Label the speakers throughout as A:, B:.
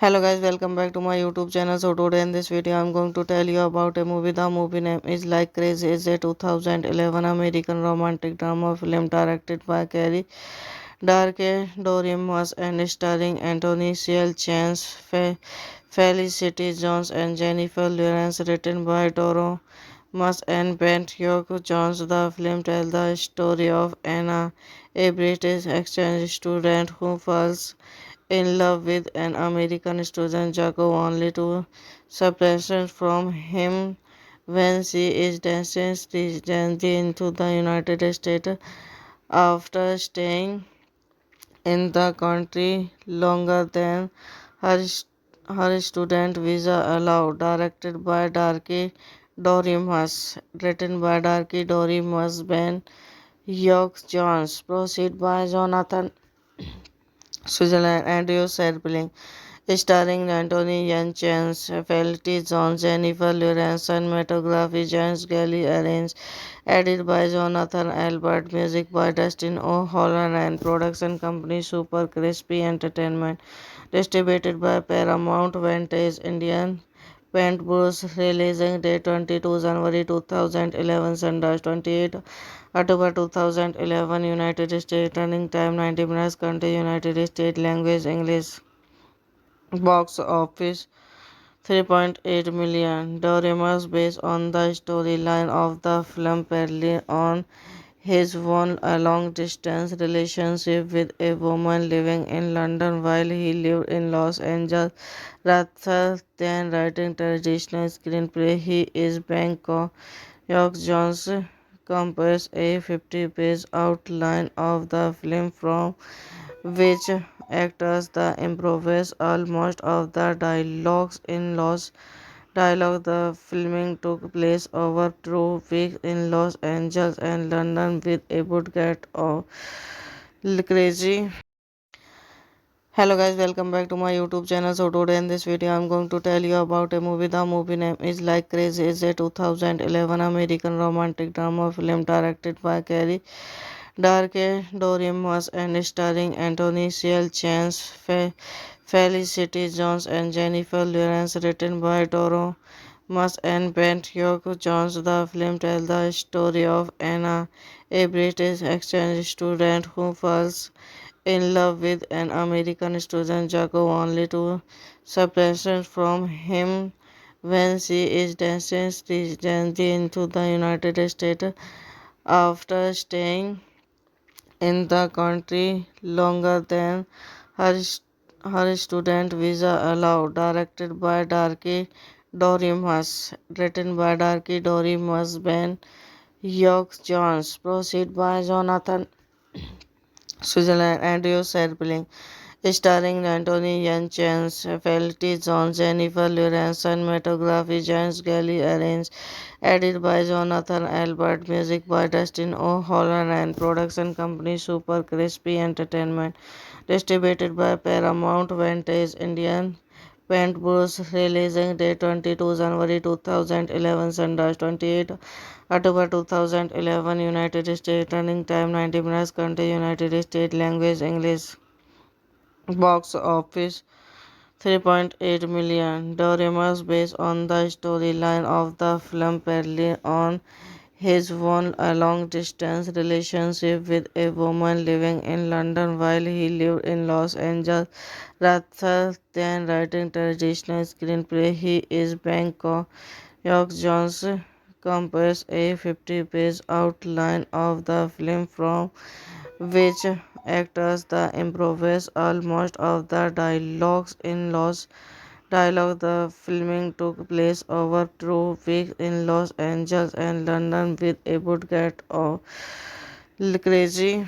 A: Hello guys, welcome back to my YouTube channel. So today in this video I'm going to tell you about a movie. The movie name is Like Crazy. It's a 2011 American romantic drama film directed by Carrie Darke Dorimus and starring Anthony Ciel Chance, Felicity Jones and Jennifer Lawrence, written by Doro Mas and Bent York Jones. The film tells the story of Anna, a British exchange student who falls in love with an American student, Jacob, only to separate from him when she is sentenced into the United States after staying in the country longer than her, her student visa allowed. Directed by Darky Dorimus, written by Darky Dorimus, Ben York Jones, proceed by Jonathan Switzerland, Andrew Serpling, starring Anthony Chance, Felicity Jones, Jennifer Lawrence, cinematography James Galley arranged, edited by Jonathan Albert, music by Dustin O'Halloran, and production company Super Crispy Entertainment, distributed by Paramount Vantage Indian. Paint Bruce, releasing date 22 January 2011, Sundance 28 October 2011, United States, running time 90 minutes, country United States, language English, box office 3.8 million. Doremus based on the storyline of the film parallel on his one a long distance relationship with a woman living in London while he lived in Los Angeles. Rather than writing traditional screenplay, he is Bangkok. York Jones composed a 50-page outline of the film from which actors the improvise almost of the dialogues in Los Dialogue. The filming took place over 2 weeks in Los Angeles and London with a budget of crazy. Hello guys, welcome back to my YouTube channel. So today in this video I'm going to tell you about a movie. The movie name is Like Crazy. It's a 2011 American romantic drama film directed by Carrie Darke Dorimus and starring Anthony Ciel Chance, Felicity Jones and Jennifer Lawrence, written by Doro Mas and Bent York Jones. The film tells the story of Anna, a British exchange student who falls in love with an American student, Jacob, only to separate from him when she is sentenced into the United States after staying in the country longer than her, her student visa allowed. Directed by Darky Dorimus, written by Darky Dorimus, Ben York Jones, proceed by Jonathan Switzerland, Andrew Serpling, starring Anthony Yan, Chance, Felicity Jones, Jennifer Lawrence, cinematography James Gally arranged, edited by Jonathan Albert, music by Dustin O'Halloran, and production company Super Crispy Entertainment, distributed by Paramount Vantage Indian. Paint Bruce, releasing date 22 January 2011, Sunrise 28 October 2011, United States, running time 90 minutes, country United States, language English. Box office 3.8 million. Doremus, based on the storyline of the film, Perlin on his won a long-distance relationship with a woman living in London while he lived in Los Angeles. Rather than writing traditional screenplay, he is Bangkok. York Jones composed a 50-page outline of the film from which actors the improvise almost of the dialogues in Los Dialogue. The filming took place over 2 weeks in Los Angeles and London with a budget of crazy.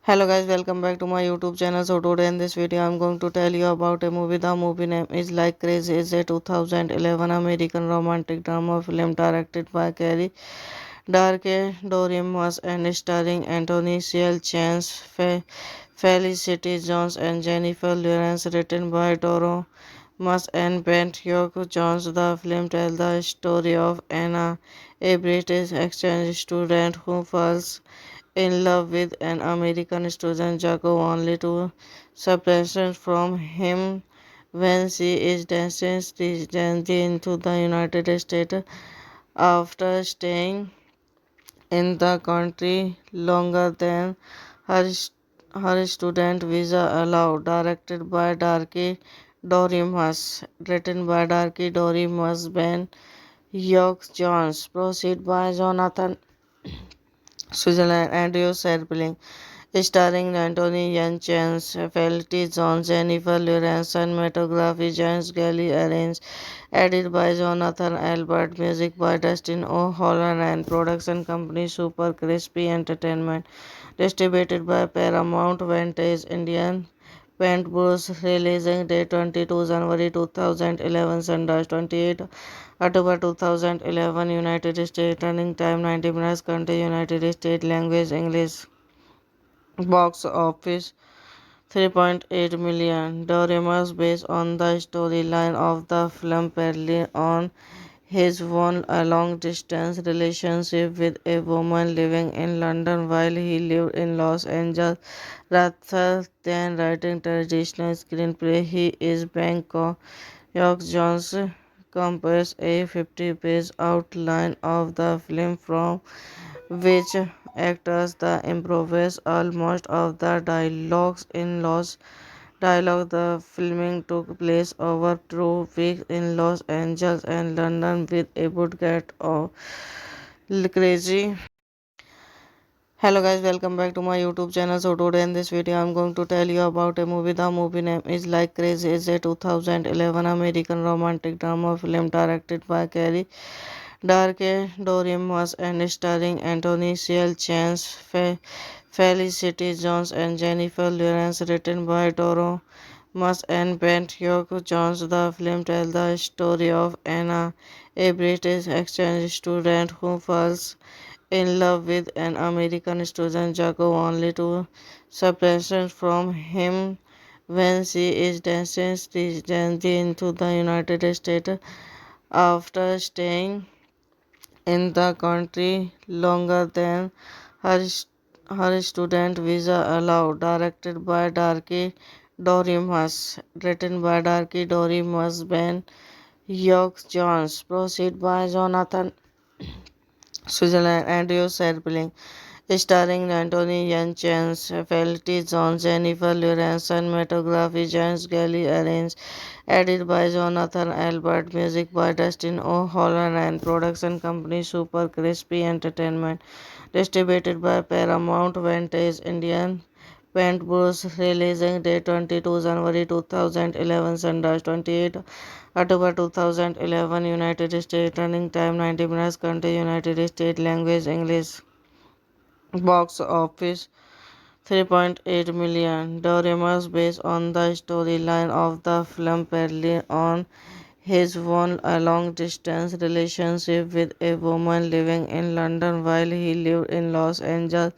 A: Hello guys, welcome back to my YouTube channel. So today in this video I'm going to tell you about a movie. The movie name is Like Crazy. It's a 2011 American romantic drama film directed by Carrie Darke Dorimus and starring Anthony Ciel Chance, Felicity Jones and Jennifer Lawrence, written by Doro Mas and Bent York Jones. The film tells the story of Anna, a British exchange student who falls in love with an American student, Jacob, only to separate from him when she is sentenced into the United States after staying in the country longer than her, her student visa allowed. Directed by Darky Dorimus, written by Darky Dorimus, Ben York Jones, proceed by Jonathan Switzerland, Andrew Serpling, starring Anthony Yan, Chance, Felicity Jones, Jennifer Lawrence, cinematography James Gally arranged, edited by Jonathan Albert, music by Dustin O'Halloran, and production company Super Crispy Entertainment, distributed by Paramount Vantage Indian. Paint Bruce, releasing date 22 January 2011, Sunrise 28 October 2011, United States, running time 90 minutes, country United States, language English. Box office 3.8 million. Doremus, based on the storyline of the film, Perlin on his won a long-distance relationship with a woman living in London while he lived in Los Angeles. Rather than writing traditional screenplay, he is Bangkok. York Jones composed a 50-page outline of the film from which actors the improvise almost of the dialogues in Los Dialogue. The filming took place over 2 weeks in Los Angeles and London with a budget of crazy. Hello guys, welcome back to my YouTube channel. So today in this video I'm going to tell you about a movie. The movie name is Like Crazy. It's a 2011 American romantic drama film directed by Carrie Darke Dorimus and starring Anthony Ciel Chance, Felicity Jones and Jennifer Lawrence, written by Doro Mas and Bent York Jones. The film tells the story of Anna, a British exchange student who falls in love with an American student, Jacob, only to separate from him when she is sentenced into the United States after staying in the country longer than her, her student visa allowed. Directed by Darky Dorimus, written by Darky Dorimus, Ben York Jones, proceed by Jonathan Switzerland, Andrew Serpling, starring Anthony Yan, Chance, Felicity Jones, Jennifer Lawrence, cinematography James Gally arranged, edited by Jonathan Albert, music by Dustin O'Halloran, and production company Super Crispy Entertainment, distributed by Paramount Vantage Indian. Paint Bruce, releasing date 22 January 2011, Sunrise 28 October 2011, United States, running time 90 minutes, country United States, language English. Box office 3.8 million. Doremus, based on the storyline of the film, parallel on his won a long-distance relationship with a woman living in London while he lived in Los Angeles.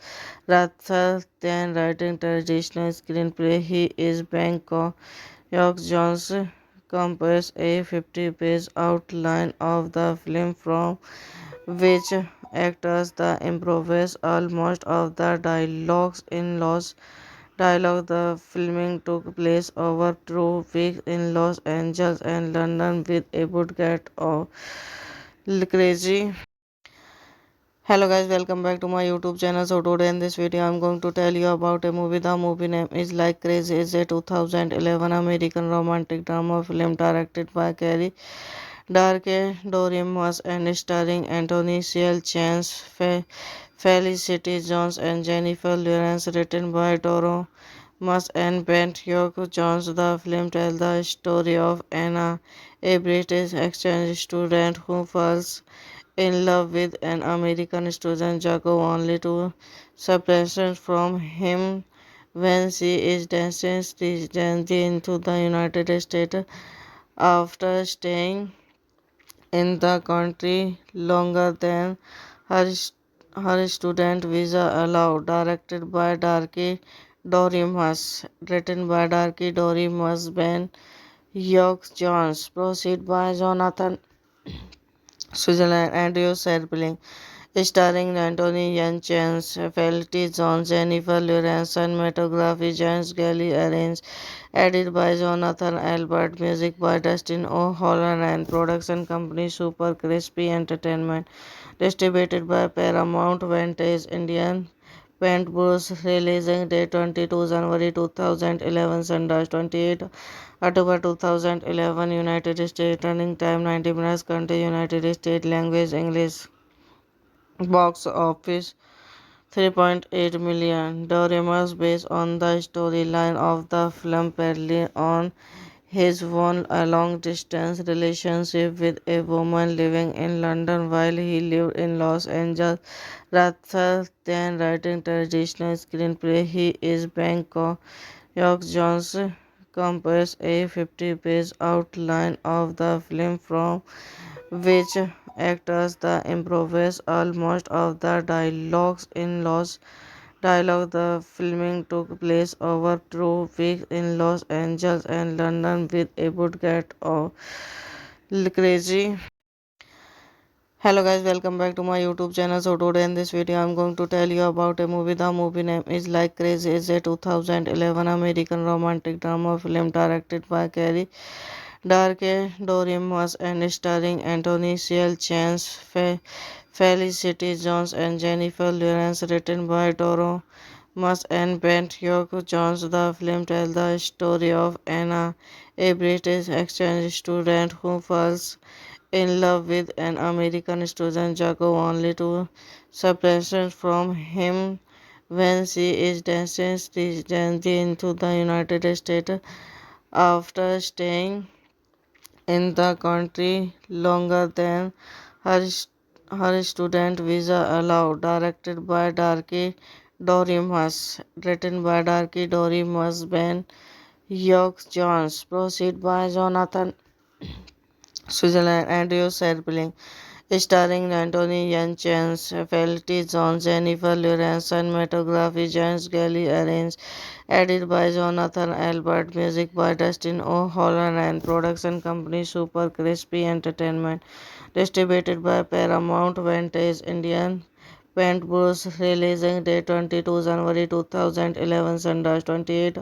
A: Rather than writing traditional screenplay, he is Bangkok. York Jones composed a 50-page outline of the film from which actors the improvise almost of the dialogues in Los Dialogue. The filming took place over 2 weeks in Los Angeles and London with a budget of crazy. Hello guys, welcome back to my YouTube channel. So today in this video I'm going to tell you about a movie. The movie name is Like Crazy. It's a 2011 American romantic drama film directed by Carrie Darke Dorimus and starring Anthony Ciel Chance, Felicity Jones and Jennifer Lawrence, written by Doro Mas and Bent York Jones. The film tells the story of Anna, a British exchange student who falls in love with an American student, Jacob, only to separate from him when she is destined into the United States after staying in the country longer than her, her student visa allowed. Directed by Darky Dorimus, written by Darky Dorimus, Ben York Jones, proceed by Jonathan Switzerland, Andrew Serpling, starring Anthony Chance, Felicity Jones, Jennifer Lawrence, cinematography James Galley arranged, edited by Jonathan Albert, music by Dustin O'Halloran, and production company Super Crispy Entertainment, distributed by Paramount Vantage Indian. Paint Bruce, releasing date 22 January 2011, Sundance 28 October 2011, United States, running time 90 minutes, country United States, language English, box office 3.8 million. Doremus, based on the storyline of the film, parallel on his won a long-distance relationship with a woman living in London while he lived in Los Angeles. Rather than writing traditional screenplay, he is Bangkok. York Jones composed a 50-page outline of the film from which actors the improvise almost of the dialogues in Los Dialogue. The filming took place over 2 weeks in Los Angeles and London with a budget of crazy. Hello guys, welcome back to my YouTube channel. So today in this video I'm going to tell you about a movie. The movie name is Like Crazy. It's a 2011 American romantic drama film directed by Carrie Darke Dorimus and starring Anthony Ciel Chance, Felicity Jones and Jennifer Lawrence, written by Doro Mas and Bent York Jones. The film tells the story of Anna, a British exchange student who falls in love with an American student, Jacob, only to separate from him when she is destined into the United States after staying in the country longer than her, her student visa allowed. Directed by Darky Dorimus, written by Darky Dorimus, Ben York Jones, proceed by Jonathan Switzerland, Andrew Serpling, starring Anthony Chance, Felicity Jones, Jennifer Lawrence, cinematography James Galley arranged, edited by Jonathan Albert, music by Dustin O'Halloran, and production company Super Crispy Entertainment, distributed by Paramount Vantage Indian. Paint Bruce, releasing date 22 January 2011, Sundance 28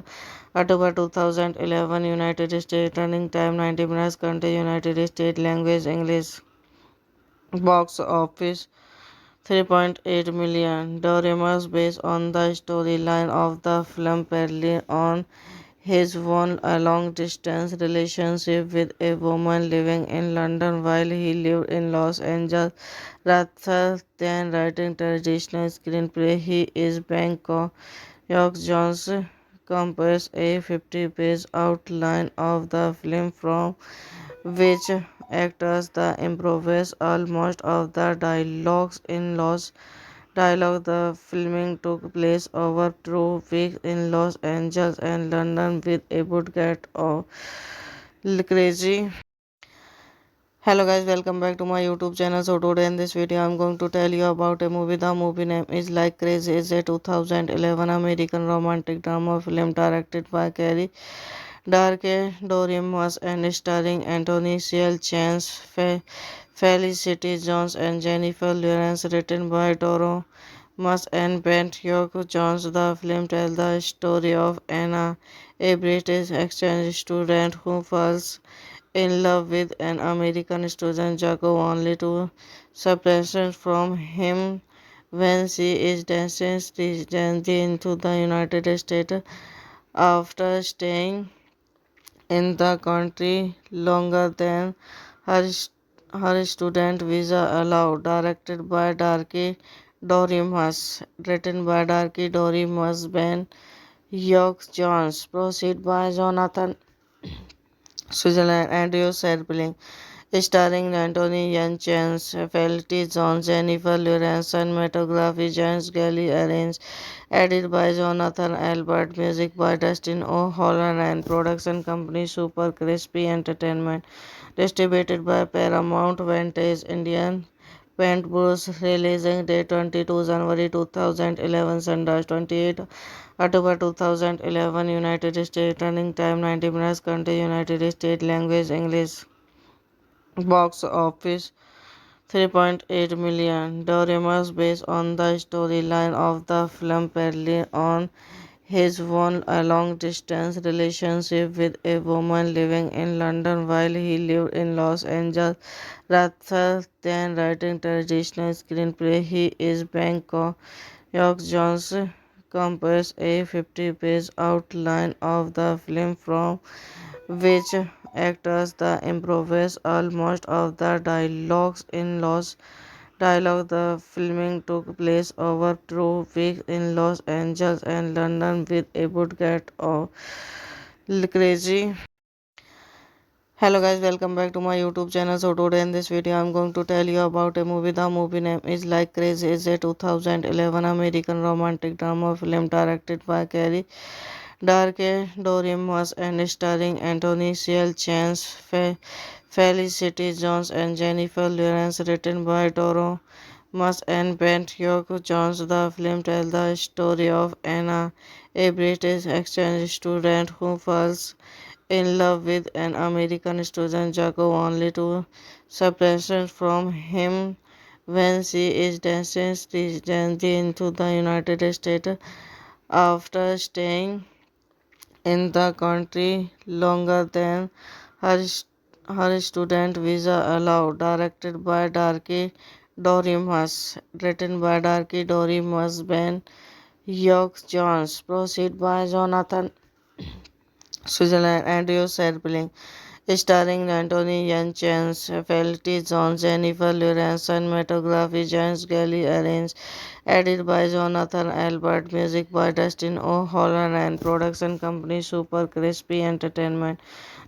A: October 2011, United States, running time 90 minutes, country United States, language English, box office 3.8 million. Doremus, based on the storyline of the film, parallel on his won a long-distance relationship with a woman living in London while he lived in Los Angeles. Rather than writing traditional screenplay, he is Bangkok. York Jones composed a 50-page outline of the film from which actors the improvise almost of the dialogues in Los Dialogue. The filming took place over 2 weeks in Los Angeles and London with a budget of crazy. Hello guys, welcome back to my YouTube channel. So today in this video I'm going to tell you about a movie. The movie name is Like Crazy. It's a 2011 American romantic drama film directed by Carrie Darke Dorimus and starring Anthony Ciel Chance, Felicity Jones and Jennifer Lawrence, written by Doro Mas and Bent York Jones. The film tells the story of Anna, a British exchange student who falls in love with an American student, Jacob, only to separate from him when she is destined into the United States after staying in the country longer than her, her student visa allowed. Directed by Darky Dorimus, written by Darky Dorimus, Ben York Jones, proceed by Jonathan Switzerland, Andrew Serpling, starring Anthony Yelchin, Felicity Jones, Jennifer Lawrence, cinematography James Gally arranged, edited by Jonathan Albert, music by Dustin O'Halloran, and production company Super Crispy Entertainment, distributed by Paramount Vantage Indian. Paint Bruce, releasing date 22 January 2011, Sundance 28 October 2011, United States, running time 90 minutes, country United States, language English, box office 3.8 million. Doremus, based on the storyline of the film, Perlin on his won a long distance relationship with a woman living in London while he lived in Los Angeles. Rather than writing traditional screenplay, he is Bangkok. York Jones composed a 50-page outline of the film from which actors the improvise almost of the dialogues in Los Dialogue. The filming took place over 2 weeks in Los Angeles and London with a budget of crazy. Hello guys, welcome back to my YouTube channel. So today in this video I'm going to tell you about a movie. The movie name is Like Crazy. It's a 2011 American romantic drama film directed by Carrie Darke Dorimus and starring Anthony Ciel Chance, Felicity Jones and Jennifer Lawrence, written by Doro Mas and Bent York Jones. The film tells the story of Anna, a British exchange student who falls in love with an American student, Jacob, only to separate from him when she is destined into the United States after staying in the country longer than her, her student visa allowed. Directed by Darky Dorimus, written by Darky Dorimus, Ben York Jones, proceed by Jonathan Switzerland, Andrew Serpling, starring Anthony Yelchin, Felicity Jones, Jennifer Lawrence, cinematography James Gally arranged, edited by Jonathan Albert, music by Dustin O'Halloran, and production company Super Crispy Entertainment,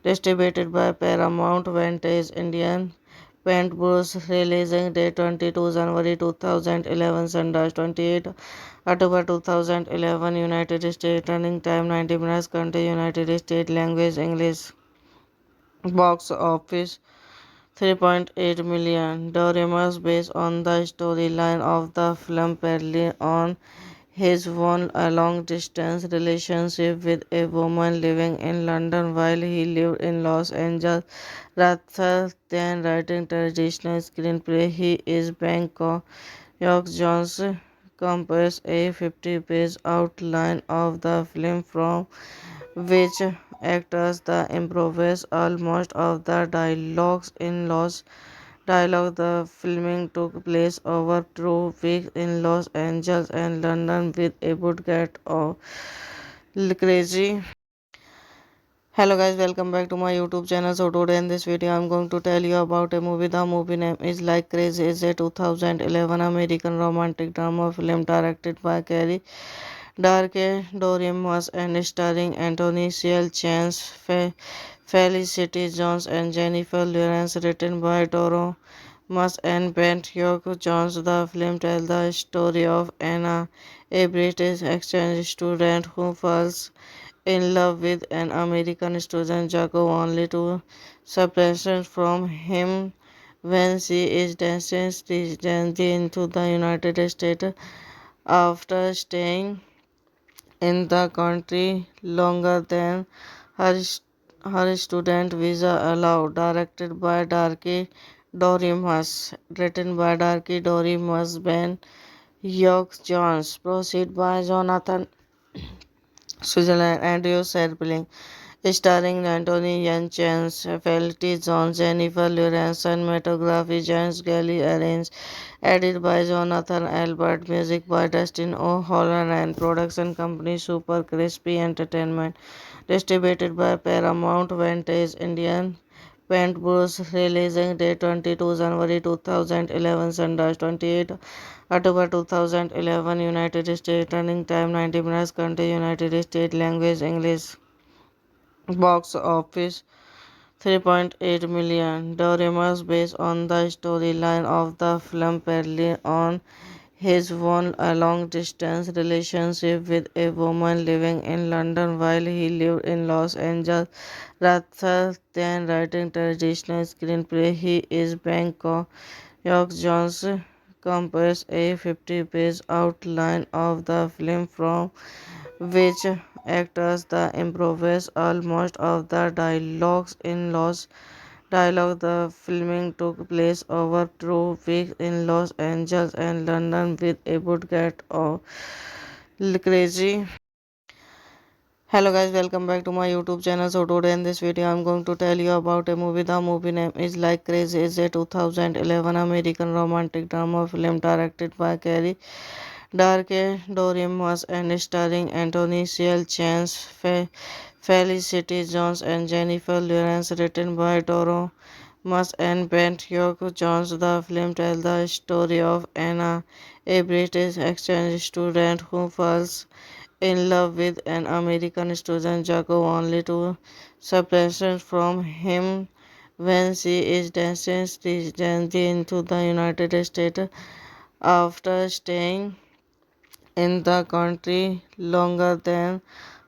A: distributed by Paramount Vantage Indian. Paint Bruce, releasing date 22 January 2011, Sundance 28 October 2011, United States, running time 90 minutes, country United States, language English, box office 3.8 million. Doremus, based on the storyline of the film, Perlin on his won a long distance relationship with a woman living in London while he lived in Los Angeles. Rather than writing traditional screenplay, he is Bangkok. York Jones composed a 50-page outline of the film from which actors the improvise almost of the dialogues in Los Dialogue. The filming took place over 2 weeks in Los Angeles and London with a budget of crazy. Hello guys, welcome back to my YouTube channel. So today in this video I'm going to tell you about a movie. The movie name is Like Crazy. It's a 2011 American romantic drama film directed by Carrie Darke Dorimus and starring Anthony Ciel Chance, Felicity Jones and Jennifer Lawrence, written by Doro Mas and Bent Hugh Jones. The film tells the story of Anna, a British exchange student who falls in love with an American student, Jacob, only to separate from him when she is destined into the United States after staying in the country longer than her, her student visa allowed. Directed by Darky Dorimus, written by Darky Dorimus, Ben Hugh Jones, proceed by Jonathan Switzerland, Andrew Serpling, starring Anthony Yelchin, Felicity Jones, Jennifer Lawrence, cinematography James Galley, arranged, edited by Jonathan Albert, music by Dustin O'Halloran, production company Super Crispy Entertainment, distributed by Paramount Vantage Indian. Paint Bruce, releasing date 22 January 2011, Sundance 28 October 2011, United States, running time 90 minutes, country United States, language English, box office 3.8 million. Doremus, based on the storyline of the film, Perlin on his won a long-distance relationship with a woman living in London while he lived in Los Angeles. Rather than writing traditional screenplay, he is Bangkok. York Jones composed a 50-page outline of the film from which actors the improvise almost of the dialogues in Los Dialogue. The filming took place over 2 weeks in Los Angeles and London with a budget of crazy. Hello guys, welcome back to my YouTube channel. So today in this video I'm going to tell you about a movie. The movie name is Like Crazy. It's a 2011 American romantic drama film directed by Carrie Darke Dorimus and starring Anthony Chance, Felicity Jones and Jennifer Lawrence, written by Doro Mas and Bent Hugh Jones. The film tells the story of Anna, a British exchange student who falls in love with an American student, Jacob, only to separate from him when she is destined into the United States after staying in the country longer than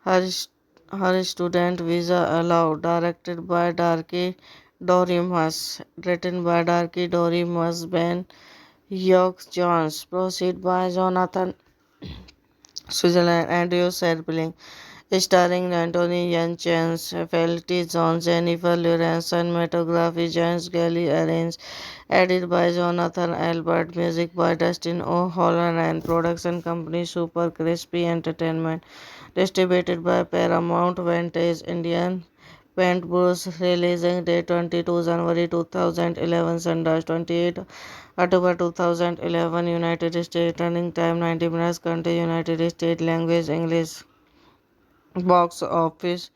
A: her, her student visa allowed. Directed by Darky Dorimus, written by Darky Dorimus, Ben Hugh Jones, proceed by Jonathan Switzerland, Andrew Serpling, starring Anthony Yelchin, Felicity Jones, Jennifer Lawrence, cinematography James Galley, arranged, edited by Jonathan Albert, music by Dustin O'Halloran, production company Super Crispy Entertainment, distributed by Paramount Vantage Indian. Paint Bruce, releasing date 22 January 2011, Sundance 28 October 2011, United States, running time 90 minutes, country United States, language English, box office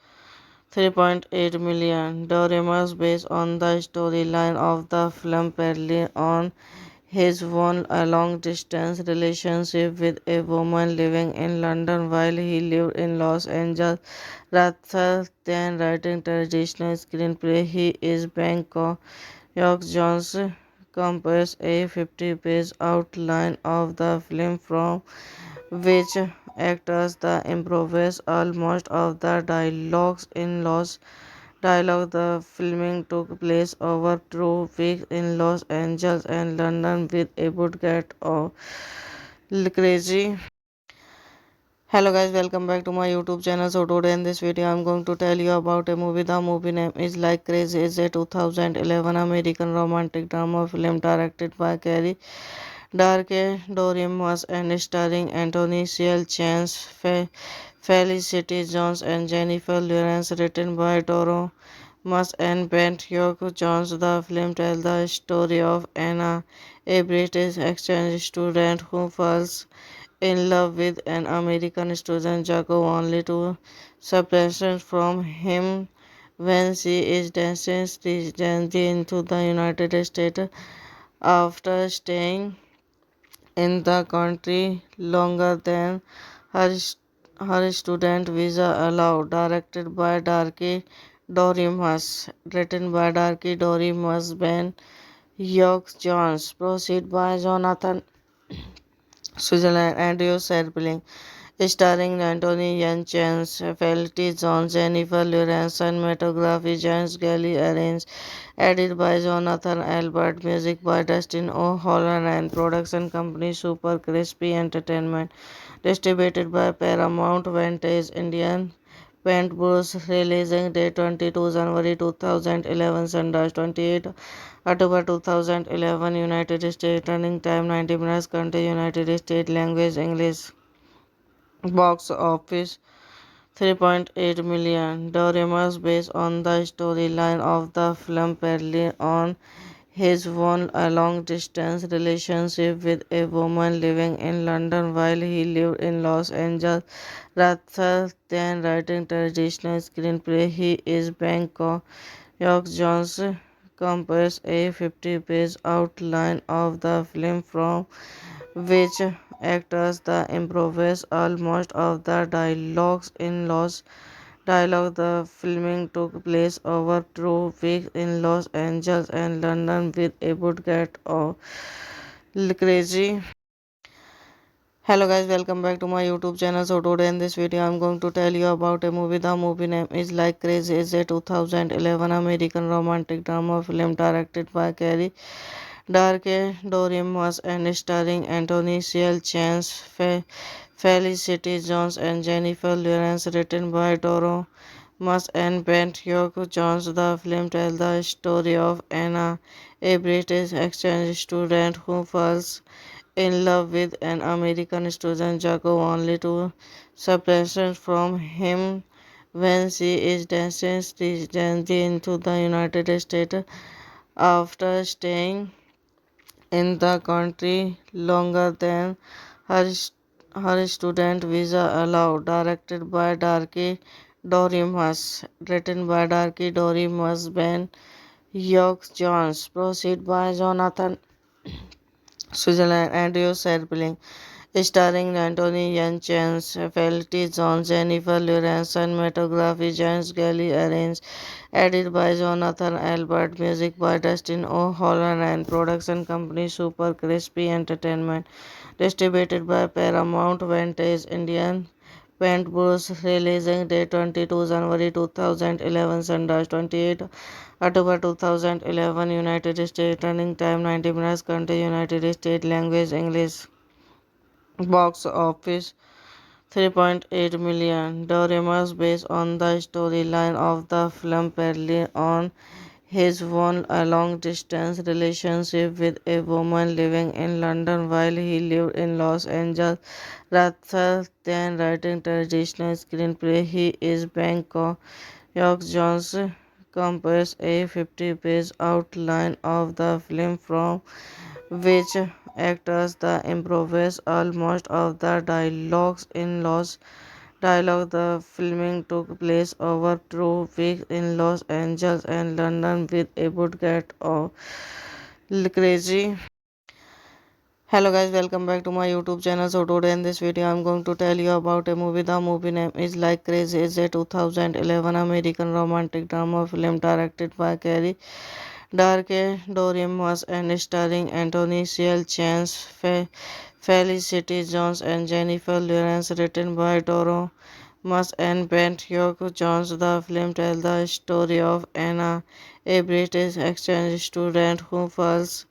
A: 3.8 million. Doremus, based on the storyline of the film, Perlin on his won a long-distance relationship with a woman living in London while he lived in Los Angeles. Rather than writing traditional screenplay, he is Bangkok. York Jones composed a 50-page outline of the film from which actors the improvise almost of the dialogues in Los Dialogue. The filming took place over 2 weeks in Los Angeles and London with a budget of crazy. Hello guys, welcome back to my YouTube channel. So today in this video I'm going to tell you about a movie. The movie name is Like Crazy. It's a 2011 American romantic drama film directed by Carrie Darke Dorimus and starring Anthony Chance, Felicity Jones and Jennifer Lawrence, written by Doro Mas and Bent Hugh Jones. The film tells the story of Anna, a British exchange student who falls in love with an American student, Jacob, only to separate from him when she is destined into the United States after staying in the country longer than her, her student visa allowed. Directed by Darky Dorimus, written by Darky Dorimus, Ben York Jones, Proceed by Jonathan Switzerland, Andrew Serpling, starring Anthony Yelchin, Felicity Jones, Jennifer Lawrence, cinematography James Galley arranged, edited by Jonathan Albert, music by Dustin O'Halloran, production company Super Crispy Entertainment, distributed by Paramount Vantage Indian. Paint Bruce, releasing date 22 January 2011, Sunrise 28 October 2011, United States, running time 90 minutes, country United States, language English, box office 3.8 million. Doremus, based on the storyline of the film, parallel on his won a long-distance relationship with a woman living in London while he lived in Los Angeles. Rather than writing traditional screenplay, he is Bangkok. York Jones composed a 50-page outline of the film from which actors the improvise almost of the dialogues in Los Dialogue. The filming took place over 2 weeks in Los Angeles and London with a budget of crazy. Hello guys, welcome back to my YouTube channel. So today in this video I'm going to tell you about a movie. The movie name is Like Crazy. It's a 2011 American romantic drama film directed by Carrie Darke Dorimus and starring Anthony Chance, Felicity Jones and Jennifer Lawrence, written by Doro Mas and Bent York Jones. The film tells the story of Anna, a British exchange student who falls in love with an American student, Jacob, only to separate from him when she is destined into the United States after staying in the country longer than her, her student visa allowed. Directed by Darky Dorimus, written by Darky Dorimus, Ben York Jones, proceed by Jonathan Switzerland, Andrew Serpling, starring Anthony Yelchin, Felicity Jones, Jennifer Lawrence, cinematography James Galley arranged, edited by Jonathan Albert, music by Dustin O'Halloran, production company Super Crispy Entertainment, distributed by Paramount Vantage Indian. Paint Bruce, releasing date 22 January 2011, Sunrise 28 October 2011, United States, running time 90 minutes, country United States, language English, box office 3.8 million. Doremus, based on the storyline of the film, parallel on his won a long-distance relationship with a woman living in London while he lived in Los Angeles. Rather than writing traditional screenplay, he is Bangkok. York Jones composed a 50-page outline of the film from which actors the improvise almost of the dialogues in Los Dialogue. The filming took place over 2 weeks in Los Angeles and London with a budget of crazy. Hello guys, welcome back to my YouTube channel. So today in this video I'm going to tell you about a movie. The movie name is Like Crazy. It's a 2011 American romantic drama film directed by Carrie Darke Dorimus and starring Anthony Chance, Felicity Jones and Jennifer Lawrence, written by Doro Mas and Bent York Jones. The film tells the story of Anna, a British exchange student who falls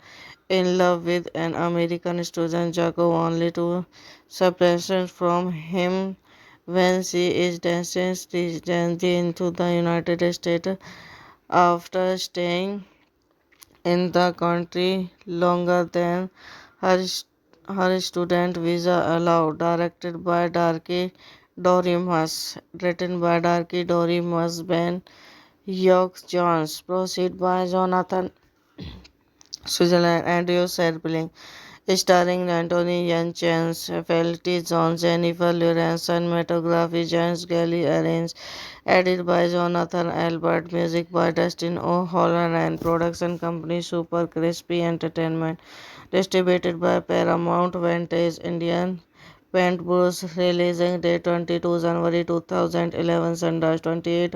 A: in love with an American student, Jacob, only to separate from him when she is destined into the United States after staying in the country longer than her, her student visa allowed. Directed by Darky Dorimus, written by Darky Dorimus, Ben York Jones, proceed by Jonathan Switzerland, Andrew Serpling, starring Anthony Yelchin, Felicity Jones, Jennifer Lawrence, cinematography James Galley arranged, edited by Jonathan Albert, music by Dustin O'Halloran, production company Super Crispy Entertainment, distributed by Paramount Vantage Indian. Paintbrush, releasing date 22 January 2011, Sunrise 28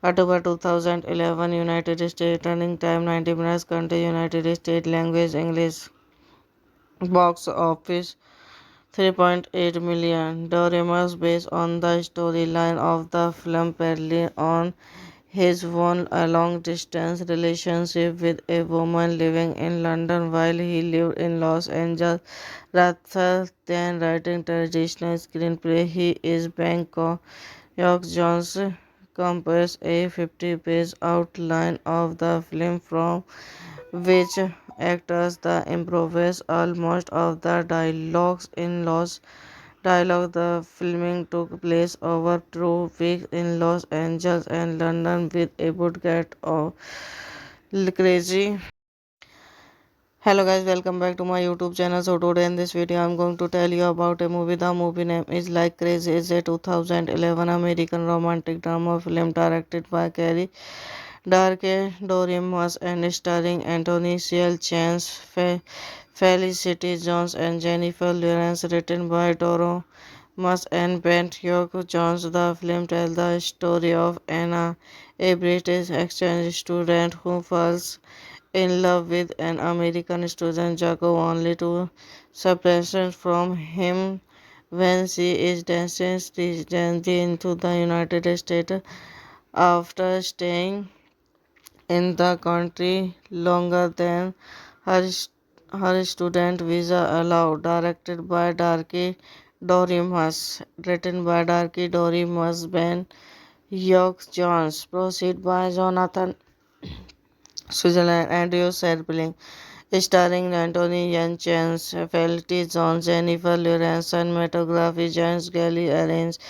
A: October 2011, United States, running time 90 minutes, country United States, language English, box office 3.8 million. Doremus, based on the storyline of the film, Perlin on his won a long-distance relationship with a woman living in London while he lived in Los Angeles. Rather than writing traditional screenplay, he is Bangkok. York Jones composed a 50-page outline of the film from which actors the improvise almost of the dialogues in Los Dialogue. The filming took place over 2 weeks in Los Angeles and London with a budget of crazy. Hello guys, welcome back to my YouTube channel. So today in this video I'm going to tell you about a movie. The movie name is Like Crazy. It's a 2011 American romantic drama film directed by Carrie Darke Dorimus and starring Anthony Ciel Chance, Felicity Jones and Jennifer Lawrence, written by Doro Mas and Bent York Jones. The film tells the story of Anna, a British exchange student who falls in love with an American student, Jacob, only to separate from him when she is destined into the United States after staying in the country longer than her, her student visa allowed. Directed by Darky Dorimus, written by Darky Dorimus, Ben York Jones, proceed by Jonathan Switzerland, Andrew Serpling, starring Anthony Chance, Felicity Jones, Jennifer Lawrence, cinematography James Galley arranged,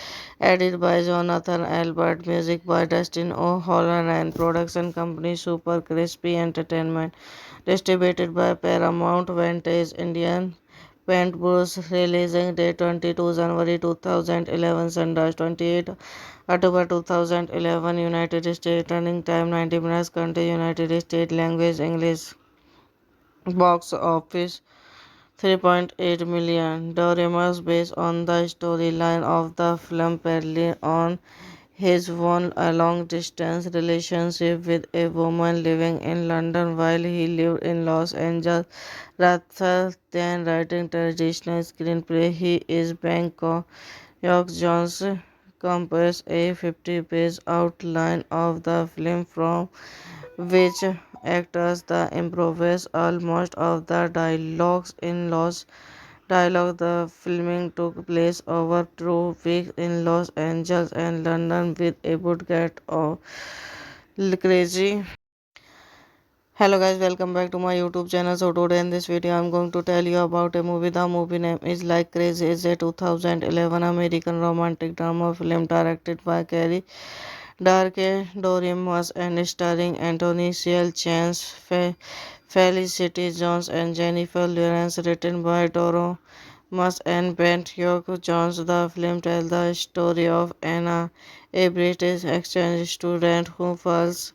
A: edited by Jonathan Albert, music by Dustin O'Halloran, and production company Super Crispy Entertainment, distributed by Paramount Vantage Indian. Paintbrush, releasing date 22 January 2011, Sunrise 28 October 2011, United States, running time 90 minutes, country United States, language English, box office 3.8 million. Doremus, based on the storyline of the film, Perlin on his won a long-distance relationship with a woman living in London while he lived in Los Angeles. Rather than writing traditional screenplay, he is Bangkok. York Jones composed a 50-page outline of the film from which actors the improvise almost of the dialogues in Los Dialogue. The filming took place over 2 weeks in Los Angeles and London with a budget of crazy. Hello guys, welcome back to my YouTube channel. So today in this video I'm going to tell you about a movie. The movie name is Like Crazy. It's a 2011 American romantic drama film directed by Carrie Darke Dorimus and starring Anthony Ciel Chance, Felicity Jones and Jennifer Lawrence, written by Doro Mas and Bent York Jones. The film tells the story of Anna, a British exchange student who falls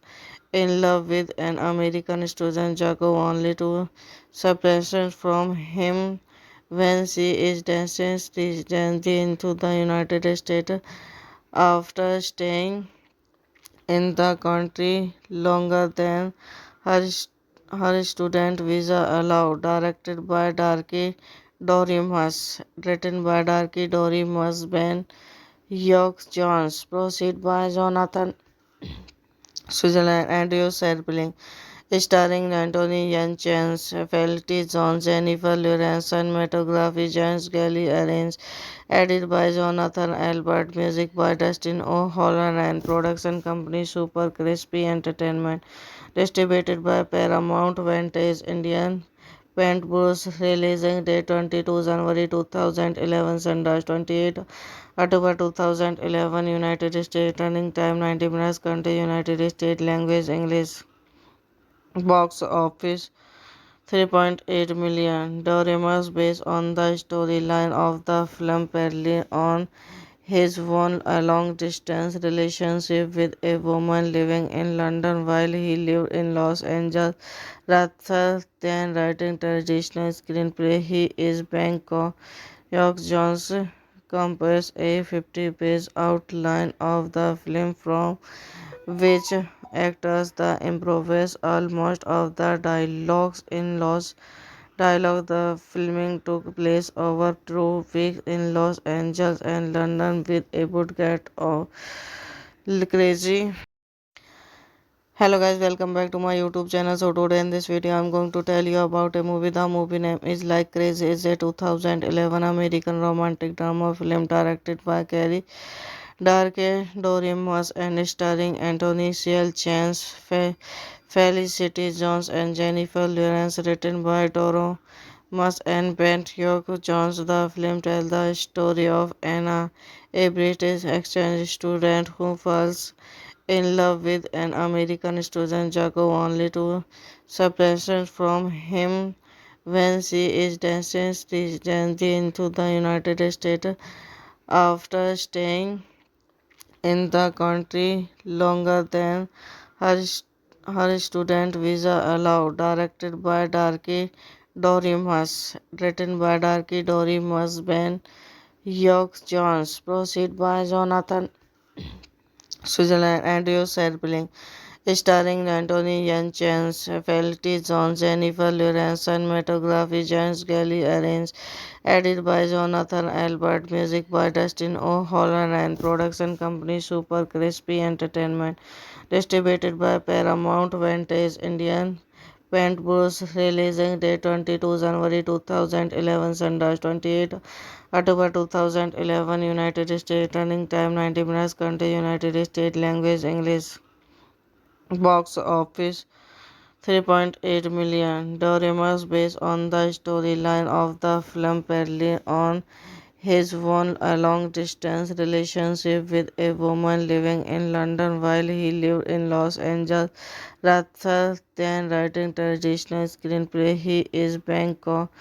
A: in love with an American student, Jacob, only to separate from him when she is destined into the United States after staying in the country longer than her, her student visa allowed. Directed by Darky Dorimus, written by Darky Dorimus, Ben York Jones, proceed by Jonathan Switzerland, Andrew Serpling, starring Anthony Chance, Felicity Jones, Jennifer Lawrence, cinematography James Galley arranged, edited by Jonathan Albert, music by Dustin O'Halloran, and production company Super Crispy Entertainment, distributed by Paramount Vantage Indian. Paintbrush, releasing date 22 January 2011, Sunrise 28 October 2011, United States, running time 90 minutes, country United States, language English, box office 3.8 million. Doremus, based on the storyline of the film, Perlin on his won a long-distance relationship with a woman living in London while he lived in Los Angeles. Rather than writing traditional screenplay, he is Bangkok. York Jones composed a 50-page outline of the film from which actors the improvise almost of the dialogues in Dialogue. The filming took place over 2 weeks in Los Angeles and London with a budget of crazy. Hello guys, welcome back to my YouTube channel. So today in this video I'm going to tell you about a movie. The movie name is Like Crazy. It's a 2011 American romantic drama film directed by Carrie Darke Dorimus and starring Anthony Ciel Chance, Felicity Jones and Jennifer Lawrence, written by Toro Mas and Bent York Jones. The film tells the story of Anna, a British exchange student who falls in love with an American student, Jacob, only to separate from him when she is destined into the United States after staying in the country longer than her, her student visa allowed. Directed by Darky Dorimus, written by Darky Dorimus, Ben York Jones, proceed by Jonathan Switzerland, Andrew Serpling, starring Anthony Chance, Felicity Jones, Jennifer Lawrence, cinematography James Galley arranged, edited by Jonathan Albert, music by Dustin O'Halloran, and production company Super Crispy Entertainment, distributed by Paramount Vantage Indian. Paint Bruce, releasing date 22 January 2011, Sundance 28 October 2011, United States, running time 90 minutes, country United States, language English, box office 3.8 million. Doremus, based on the storyline of the film, parallel on his one a long distance relationship with a woman living in London while he lived in Los Angeles. Rather than writing traditional screenplay, he is Bangkok.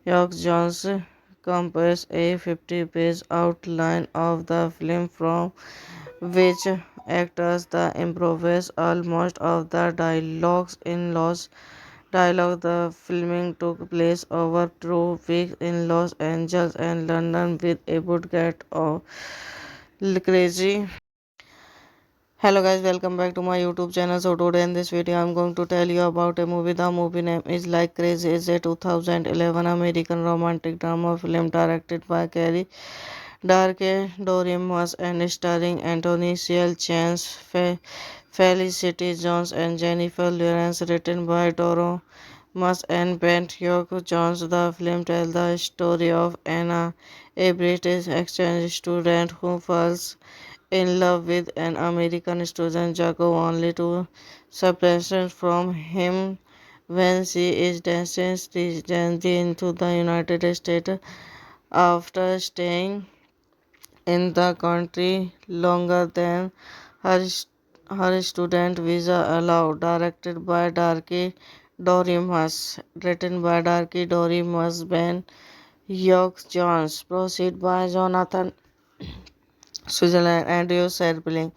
A: York Jones composed a 50-page outline of the film from which actors the improvise almost of the dialogues in Los Dialogue. The filming took place over 2 weeks in Los Angeles and London with a budget of crazy. Hello guys, welcome back to my YouTube channel. So today in this video I'm going to tell you about a movie. The movie name is Like Crazy. It's a 2011 American romantic drama film directed by Carrie Darke Dorimus and starring Anthony Ciel Chance, Felicity Jones and Jennifer Lawrence, written by Toro Mas and Bent York Jones. The film tells the story of Anna, a British exchange student who falls in love with an American student, Jacob, only to separate from him when she is destined into the United States after staying in the country longer than her, her student visa allowed. Directed by Darky Dorimus, written by Darky Dorimus, Ben York Jones, proceed by Jonathan Switzerland, Andrew Serpling,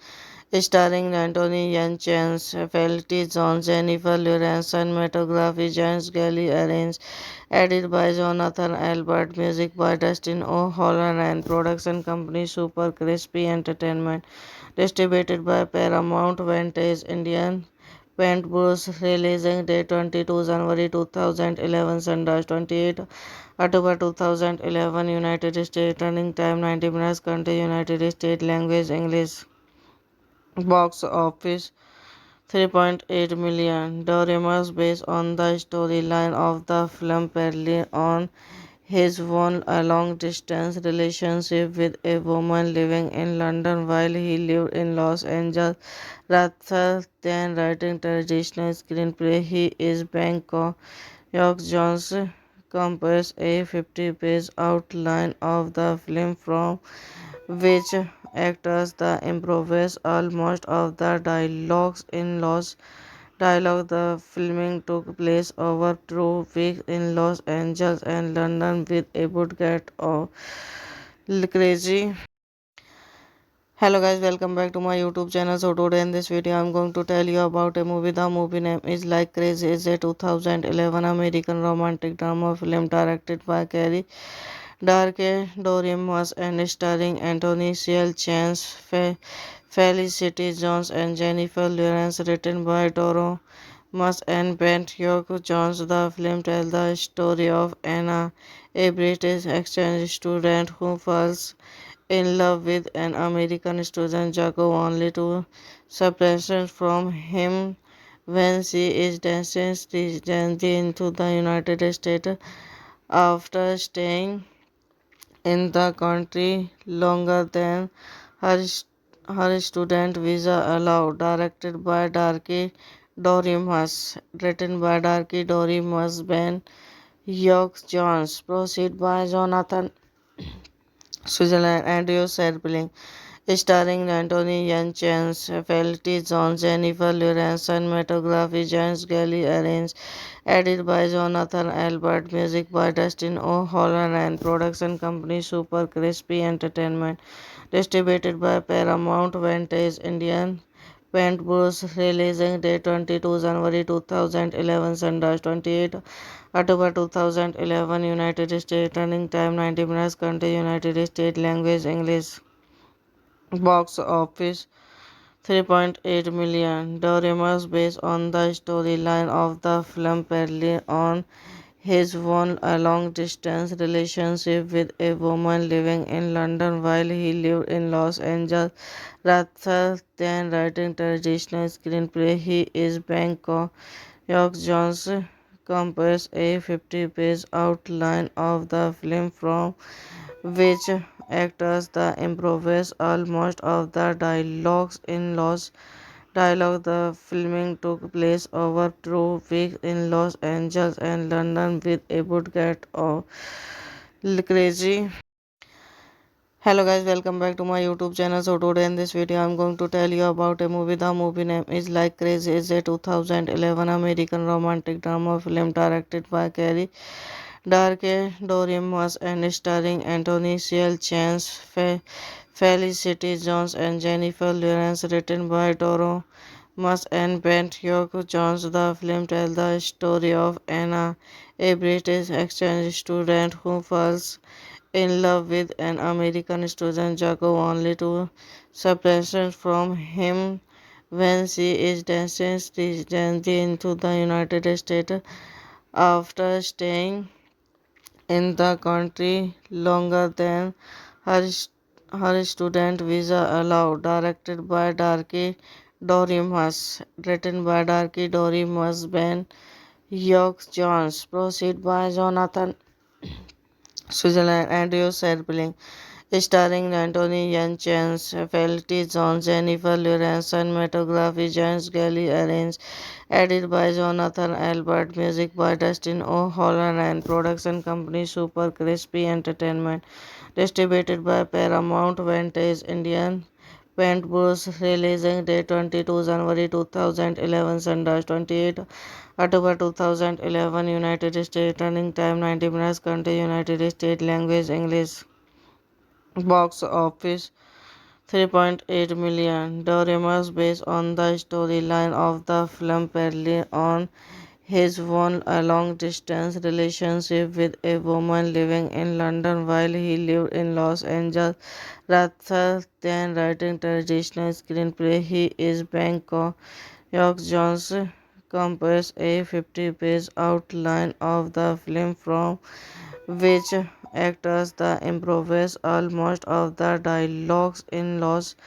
A: starring Anthony Chance, Felicity Jones, Jennifer Lawrence, cinematography James Galley arranged, edited by Jonathan Albert, music by Dustin O'Halloran, and production company Super Crispy Entertainment, distributed by Paramount Vantage Indian. Paint Bruce, releasing date 22 January 2011, Sundance 28 October 2011, United States, running time 90 minutes, country United States, language English, box office 3.8 million. Doremus, based on the storyline of the film, parallel on his one a long distance relationship with a woman living in London while he lived in Los Angeles. Rather than writing traditional screenplay, he is Bangkok. York Jones composed a 50-page outline of the film from which actors the improvise almost of the dialogues in Dialogue. The filming took place over 2 weeks in Los Angeles and London with a budget of crazy. Hello guys, welcome back to my YouTube channel. So today in this video I'm going to tell you about a movie. The movie name is Like Crazy. It's a 2011 American romantic drama film directed by Carrie Darke Doriemus and starring Anthony Ciel Chance, Felicity Jones and Jennifer Lawrence, written by Doro Mas and Bent York Jones. The film tells the story of Anna, a British exchange student who falls in love with an American student Jacob only to separate from him when she is sentenced into the United States after staying in the country longer than her, her student visa allowed. Directed by Darky Dorimus, written by Darky Dorimus, Ben York Jones, proceed by Jonathan Switzerland, Andrew Serpling, starring Anthony Yachens, Felicity Jones, Jennifer Lawrence, cinematography James Galley arranged, edited by Jonathan Albert, music by Dustin O'Halloran, and production company Super Crispy Entertainment, distributed by Paramount Vantage Indian. Paint Bruce, releasing date 22 January 2011, Sundance 28 October 2011, United States, running time 90 minutes, country United States, language English, box office 3.8 million. The rumors based on the storyline of the film Perlin on his won a long-distance relationship with a woman living in London while he lived in Los Angeles. Rather than writing traditional screenplay, he is Bangkok. York Jones composed a 50-page outline of the film from which actors the improvise almost of the dialogues in Los Dialogue. The filming took place over 2 weeks in Los Angeles and London with a budget of crazy. Hello guys, welcome back to my YouTube channel. So today in this video I'm going to tell you about a movie. The movie name is Like Crazy. It's a 2011 American romantic drama film directed by Carrie Darke Dorimus and starring Anthony Ciel Chance, Felicity Jones and Jennifer Lawrence, written by Doro Mas and Bent York Jones. The film tells the story of Anna, a British exchange student who falls in love with an American student Jacob only to separate from him when she is sentenced into the United States after staying in the country longer than her, her student visa allowed. Directed by Darky Dorimus, written by Darky Dorimus, Ben York Jones, proceed by Jonathan Switzerland, Andrew Serpling, starring Anthony Yachens, Felicity Jones, Jennifer Lawrence, cinematography James Galley arranged, edited by Jonathan Albert, music by Dustin O'Halloran, and production company Super Crispy Entertainment, distributed by Paramount Vantage Indian. Paint Bruce, releasing date 22 January 2011, Sundance 28 October 2011, United States, running time 90 minutes, country United States, language English, box office 3.8 million. The rumors based on the storyline of the film Perlin on his won a long-distance relationship with a woman living in London while he lived in Los Angeles. Rather than writing traditional screenplay, he is Bangkok. York Jones composed a 50-page outline of the film from which actors the improvise almost of the dialogues in Los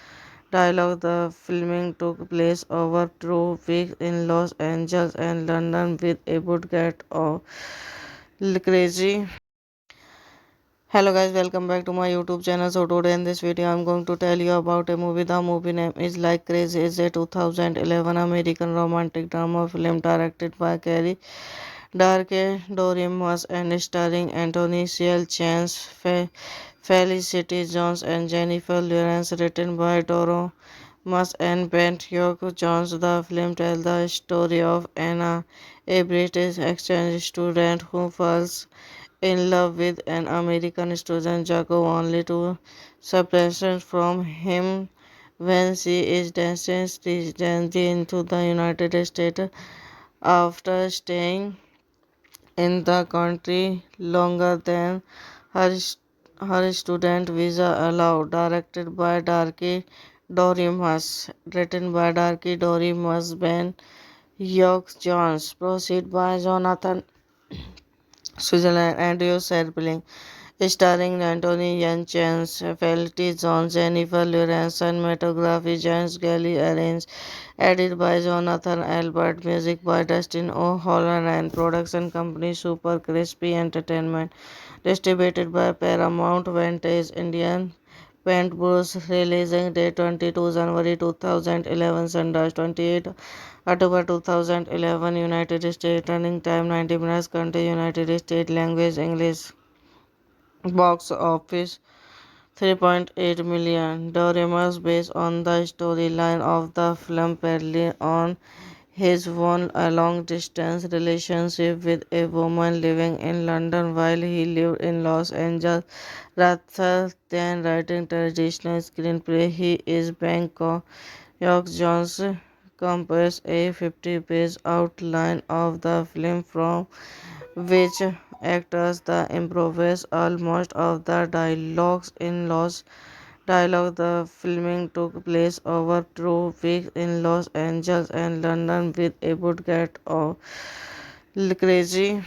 A: Dialogue. The filming took place over 2 weeks in Los Angeles and London with a budget of crazy. Hello guys, welcome back to my YouTube channel. So today in this video I'm going to tell you about a movie. The movie name is Like Crazy. It's a 2011 American romantic drama film directed by Carrie Darke Dorimus and starring Anthony Ciel Chance, Felicity Jones and Jennifer Lawrence, written by Doro Mas and Bent York Jones. The film tells the story of Anna, a British exchange student who falls in love with an American student Jacob only to separate from him when she is sentenced into the United States after staying in the country longer than her Her Student Visa Allowed, directed by Darky Dorimus, written by Darky Dorimus, Ben York Jones, proceed by Jonathan Switzerland, Andrew Serpling, starring Anthony Yunchens, Felicity Jones, Jennifer Lawrence, cinematography James Galley, arranged, edited by Jonathan Albert, music by Dustin O'Halloran, and production company Super Crispy Entertainment, distributed by Paramount Vantage Indian. Paint Bruce, releasing date 22 January 2011, Sundance 28 October 2011, United States, running time 90 minutes, country United States, language English, box office 3.8 million. Doremus, based on the storyline of the film, parallel on his one a long-distance relationship with a woman living in London while he lived in Los Angeles. Rather than writing traditional screenplay, he is Bangkok. York Jones composed a 50-page outline of the film from which actors the improvise almost of the dialogues in Los Dialogue. The filming took place over 2 weeks in Los Angeles and London with a budget of crazy.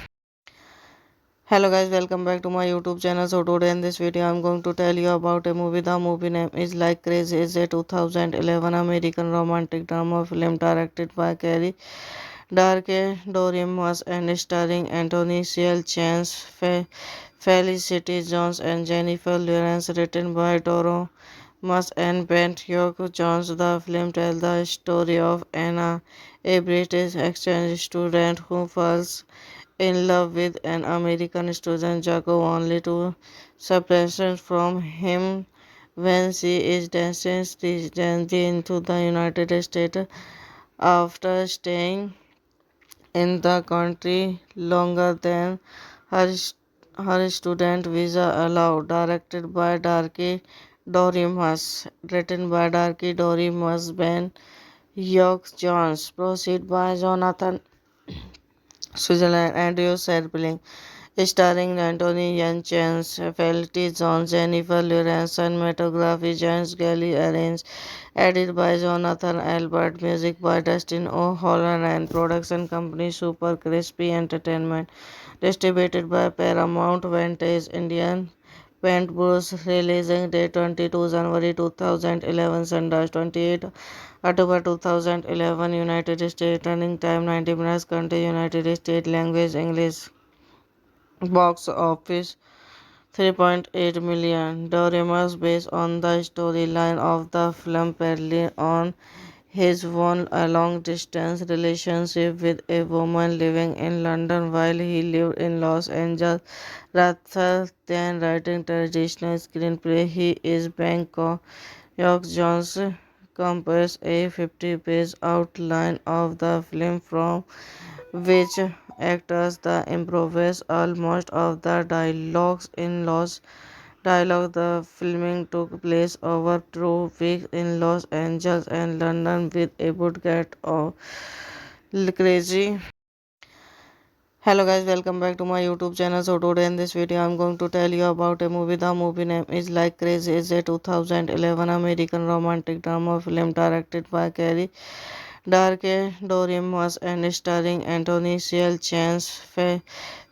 A: Hello guys, welcome back to my YouTube channel. So today in this video I'm going to tell you about a movie. The movie name is Like Crazy. It's a 2011 American romantic drama film directed by Carrie Darke Dorimus and starring Anthony Ciel Chance, Felicity Jones and Jennifer Lawrence, written by Toro Mas and Bent York Jones. The film tells the story of Anna, a British exchange student who falls in love with an American student, Jacob, only to separate from him when she is destined into the United States after staying in the country longer than her, her student visa allowed, directed by Darky Dorimus, written by Darky Dorimus, Ben York Jones, proceed by Jonathan Switzerland, Andrew Serpling, starring Anthony Yunchens, Felicity Jones, Jennifer Lawrence, cinematography James Galley, arranged, edited by Jonathan Albert, music by Dustin O'Halloran, and production company Super Crispy Entertainment, distributed by Paramount Vantage Indian. Paint Bruce, releasing date 22 January 2011, Sundance 28 October 2011, United States, running time 90 minutes, country United States, language English, box office 3.8 million. Doremus, based on the storyline of the film, parallel on his one a long-distance relationship with a woman living in London while he lived in Los Angeles. Rather than writing traditional screenplay, he is Bangkok. York Jones composed a 50-page outline of the film from which actors the improvise almost of the dialogues in Los Dialogue. The filming took place over 2 weeks in Los Angeles and London with a budget of crazy. Hello guys, welcome back to my YouTube channel. So today in this video I'm going to tell you about a movie. The movie name is Like Crazy. It's a 2011 American romantic drama film directed by Carrie Darke Dorimus and starring Anthony Ciel Chance,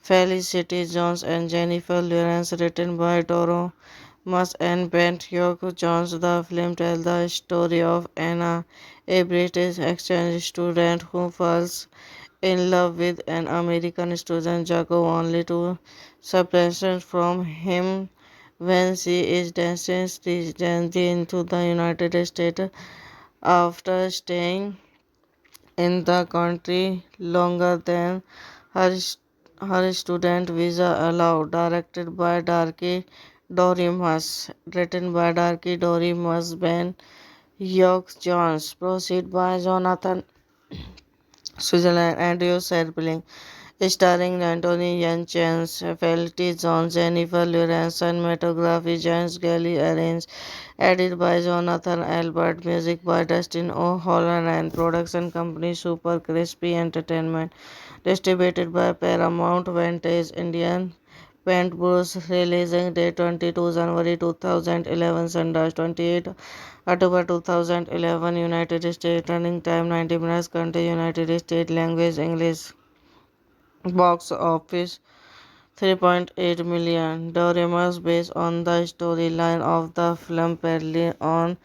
A: Felicity Jones and Jennifer Lawrence, written by Toro Mas and Bent York Jones. The film tells the story of Anna, a British exchange student who falls in love with an American student, Jacob, only to separate from him when she is destined into the United States after staying in the country longer than her, her student visa allowed, directed by Darky Dorimus, written by Darky Dorimus, Ben York Jones, proceed by Jonathan Switzerland, Andrew Serpling, starring Anthony Yunchens, Felicity Jones, Jennifer Lawrence, cinematography James Galley, arranged, edited by Jonathan Albert, music by Dustin O'Halloran, and production company Super Crispy Entertainment, distributed by Paramount Vantage Indian. Paint Bruce, releasing date 22 January 2011, Sundance 28 October 2011, United States, running time 90 minutes, country United States, language English, box office 3.8 million. The rumors based on the storyline of the film parallel on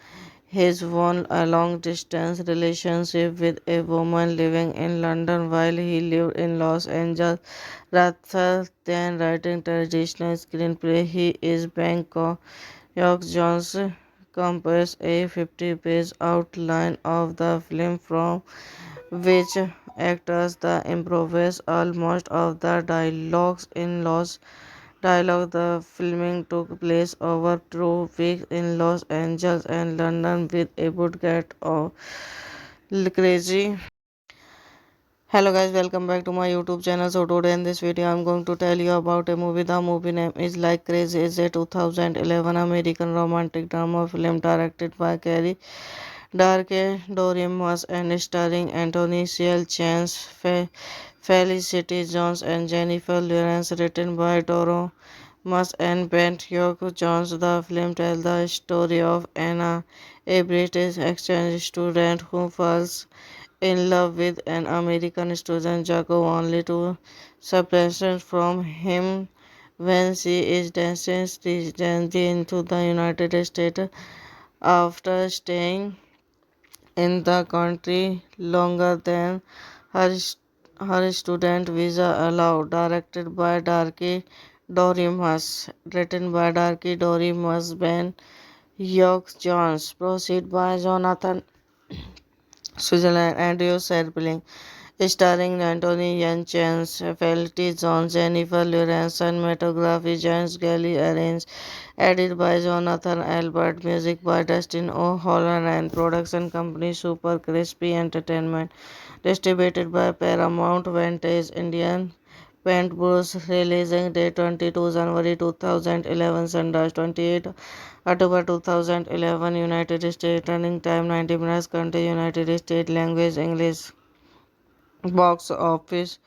A: his won a long-distance relationship with a woman living in London while he lived in Los Angeles. Rather than writing traditional screenplay, he is Bangkok. York Jones composed a 50-page outline of the film from which actors the improvise almost of the dialogues in Los Dialogue. The filming took place over 2 weeks in Los Angeles and London with a budget of crazy. Hello guys, welcome back to my YouTube channel. So today in this video I'm going to tell you about a movie. The movie name is Like Crazy. It's a 2011 American romantic drama film directed by Carrie Darke Dorimus and starring Anthony Ciel Chance, Felicity Jones and Jennifer Lawrence, written by Doro Mas and Bent York Jones. The film tells the story of Anna, a British exchange student who falls in love with an American student, Jacob, only to separate from him when she is destined into the United States after staying in the country longer than her, her student visa allowed. Directed by Darky Dorimus, written by Darky Dorimus, Ben York Jones, proceed by Jonathan Switzerland, Andrew Serpling, starring Anthony Chance, Felicity Jones, Jennifer Lawrence, cinematography James Galley, arranged, edited by Jonathan Albert, music by Dustin O'Halloran, and production company Super Crispy Entertainment, distributed by Paramount Vantage Indian. Paint Bruce, releasing date 22 January 2011, Sundance 28 October 2011, United States, running time 90 minutes, country United States, language English, box office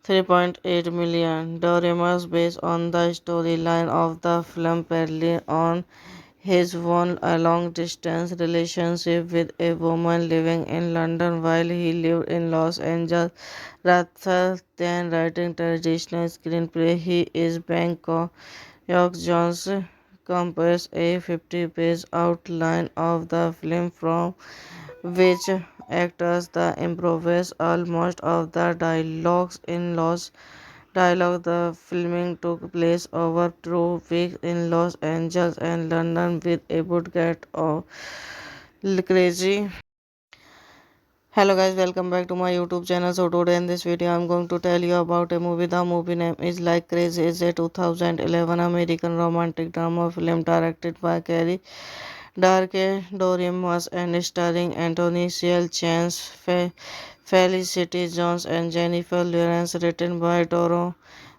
A: 3.8 million. The rumors based on the storyline of the film parallel on his won a long-distance relationship with a woman living in London while he lived in Los Angeles. Rather than writing traditional screenplay, he is Bangkok. York Jones composed a 50-page outline of the film from which actors the improvise almost of the dialogues in Los Dialogue. The filming took place over 2 weeks in Los Angeles and London with a budget of crazy. Hello guys, welcome back to my YouTube channel. So today in this video I'm going to tell you about a movie. The movie name is Like Crazy. It's a 2011 American romantic drama film directed by Carrie Darke Dorimus and starring Anthony Ciel Chance, Felicity Jones and Jennifer Lawrence, written by Doro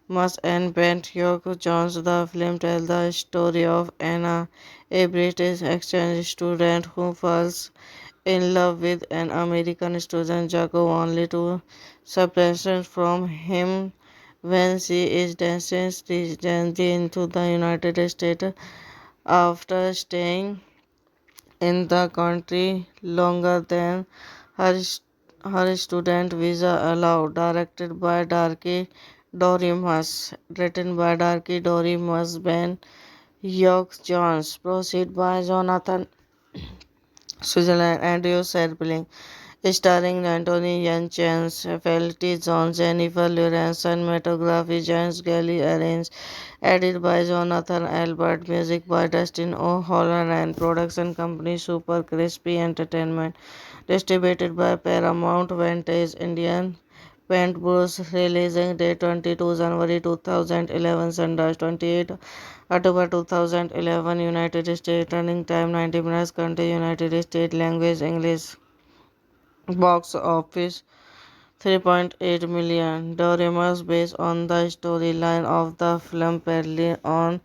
A: Mas and Bent York Jones. The film tells the story of Anna, a British exchange student who falls in love with an American student, Jacob, only to separate from him when she is destined into the United States after staying in the country longer than her, her student visa allowed. Directed by Darky Dorimus, written by Darky Dorimus, Ben York Jones, proceed by Jonathan Switzerland, Andrew Serpling, starring Anthony Chance, Felicity Jones, Jennifer Lawrence, cinematography James Galley, arranged, edited by Jonathan Albert, music by Dustin O'Halloran, and production company Super Crispy Entertainment, distributed by Paramount Vantage Indian. Paint Bruce, releasing date 22 January 2011, Sundance 28 October 2011, United States, running time 90 minutes, country United States, language English, box office 3.8 million. The rumors based on the storyline of the film parallel on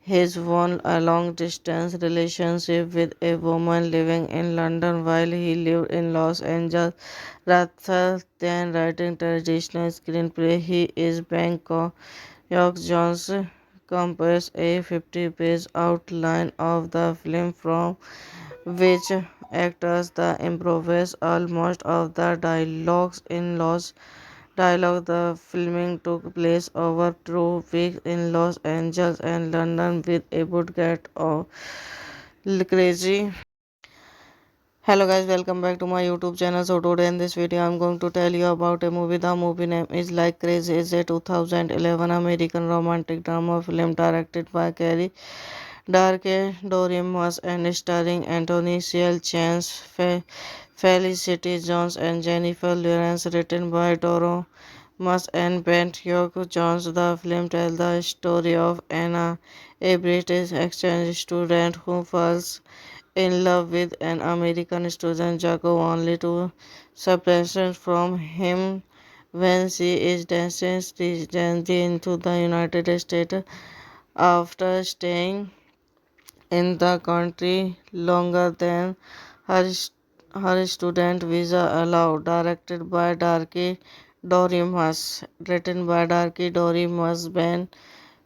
A: his won a long-distance relationship with a woman living in London while he lived in Los Angeles. Rather than writing traditional screenplay, he is Bangkok. York Jones composed a 50-page outline of the film from which actors the improvised almost of the dialogues in Los Dialogue. The filming took place over 2 weeks in Los Angeles and London with a budget of crazy. Hello guys, welcome back to my YouTube channel. So today in this video I'm going to tell you about a movie. The movie name is Like Crazy. It's a 2011 American romantic drama film directed by Carrie Darke Dorimus and starring Anthony Ciel Chance, Felicity Jones and Jennifer Lawrence, written by Doro Mas and Bent York Jones. The film tells the story of Anna, a British exchange student who falls in love with an American student, Jacob, only to separate from him when she is destined into the United States after staying in the country longer than her, her student visa allowed. Directed by Darky Dorimus, written by Darky Dorimus, Ben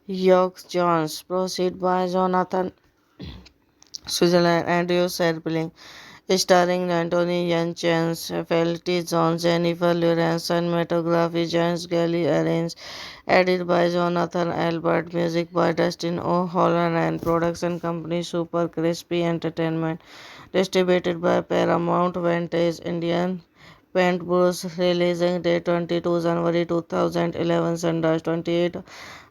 A: York Jones, proceed by Jonathan Switzerland, Andrew Serpling, starring Anthony Chance, Felicity Jones, Jennifer Lawrence, cinematography James Galley arranged, edited by Jonathan Albert, music by Dustin O'Halloran, and production company Super Crispy Entertainment, distributed by Paramount Vantage Indian Paint Bruce, releasing date 22 January 2011, Sundance 28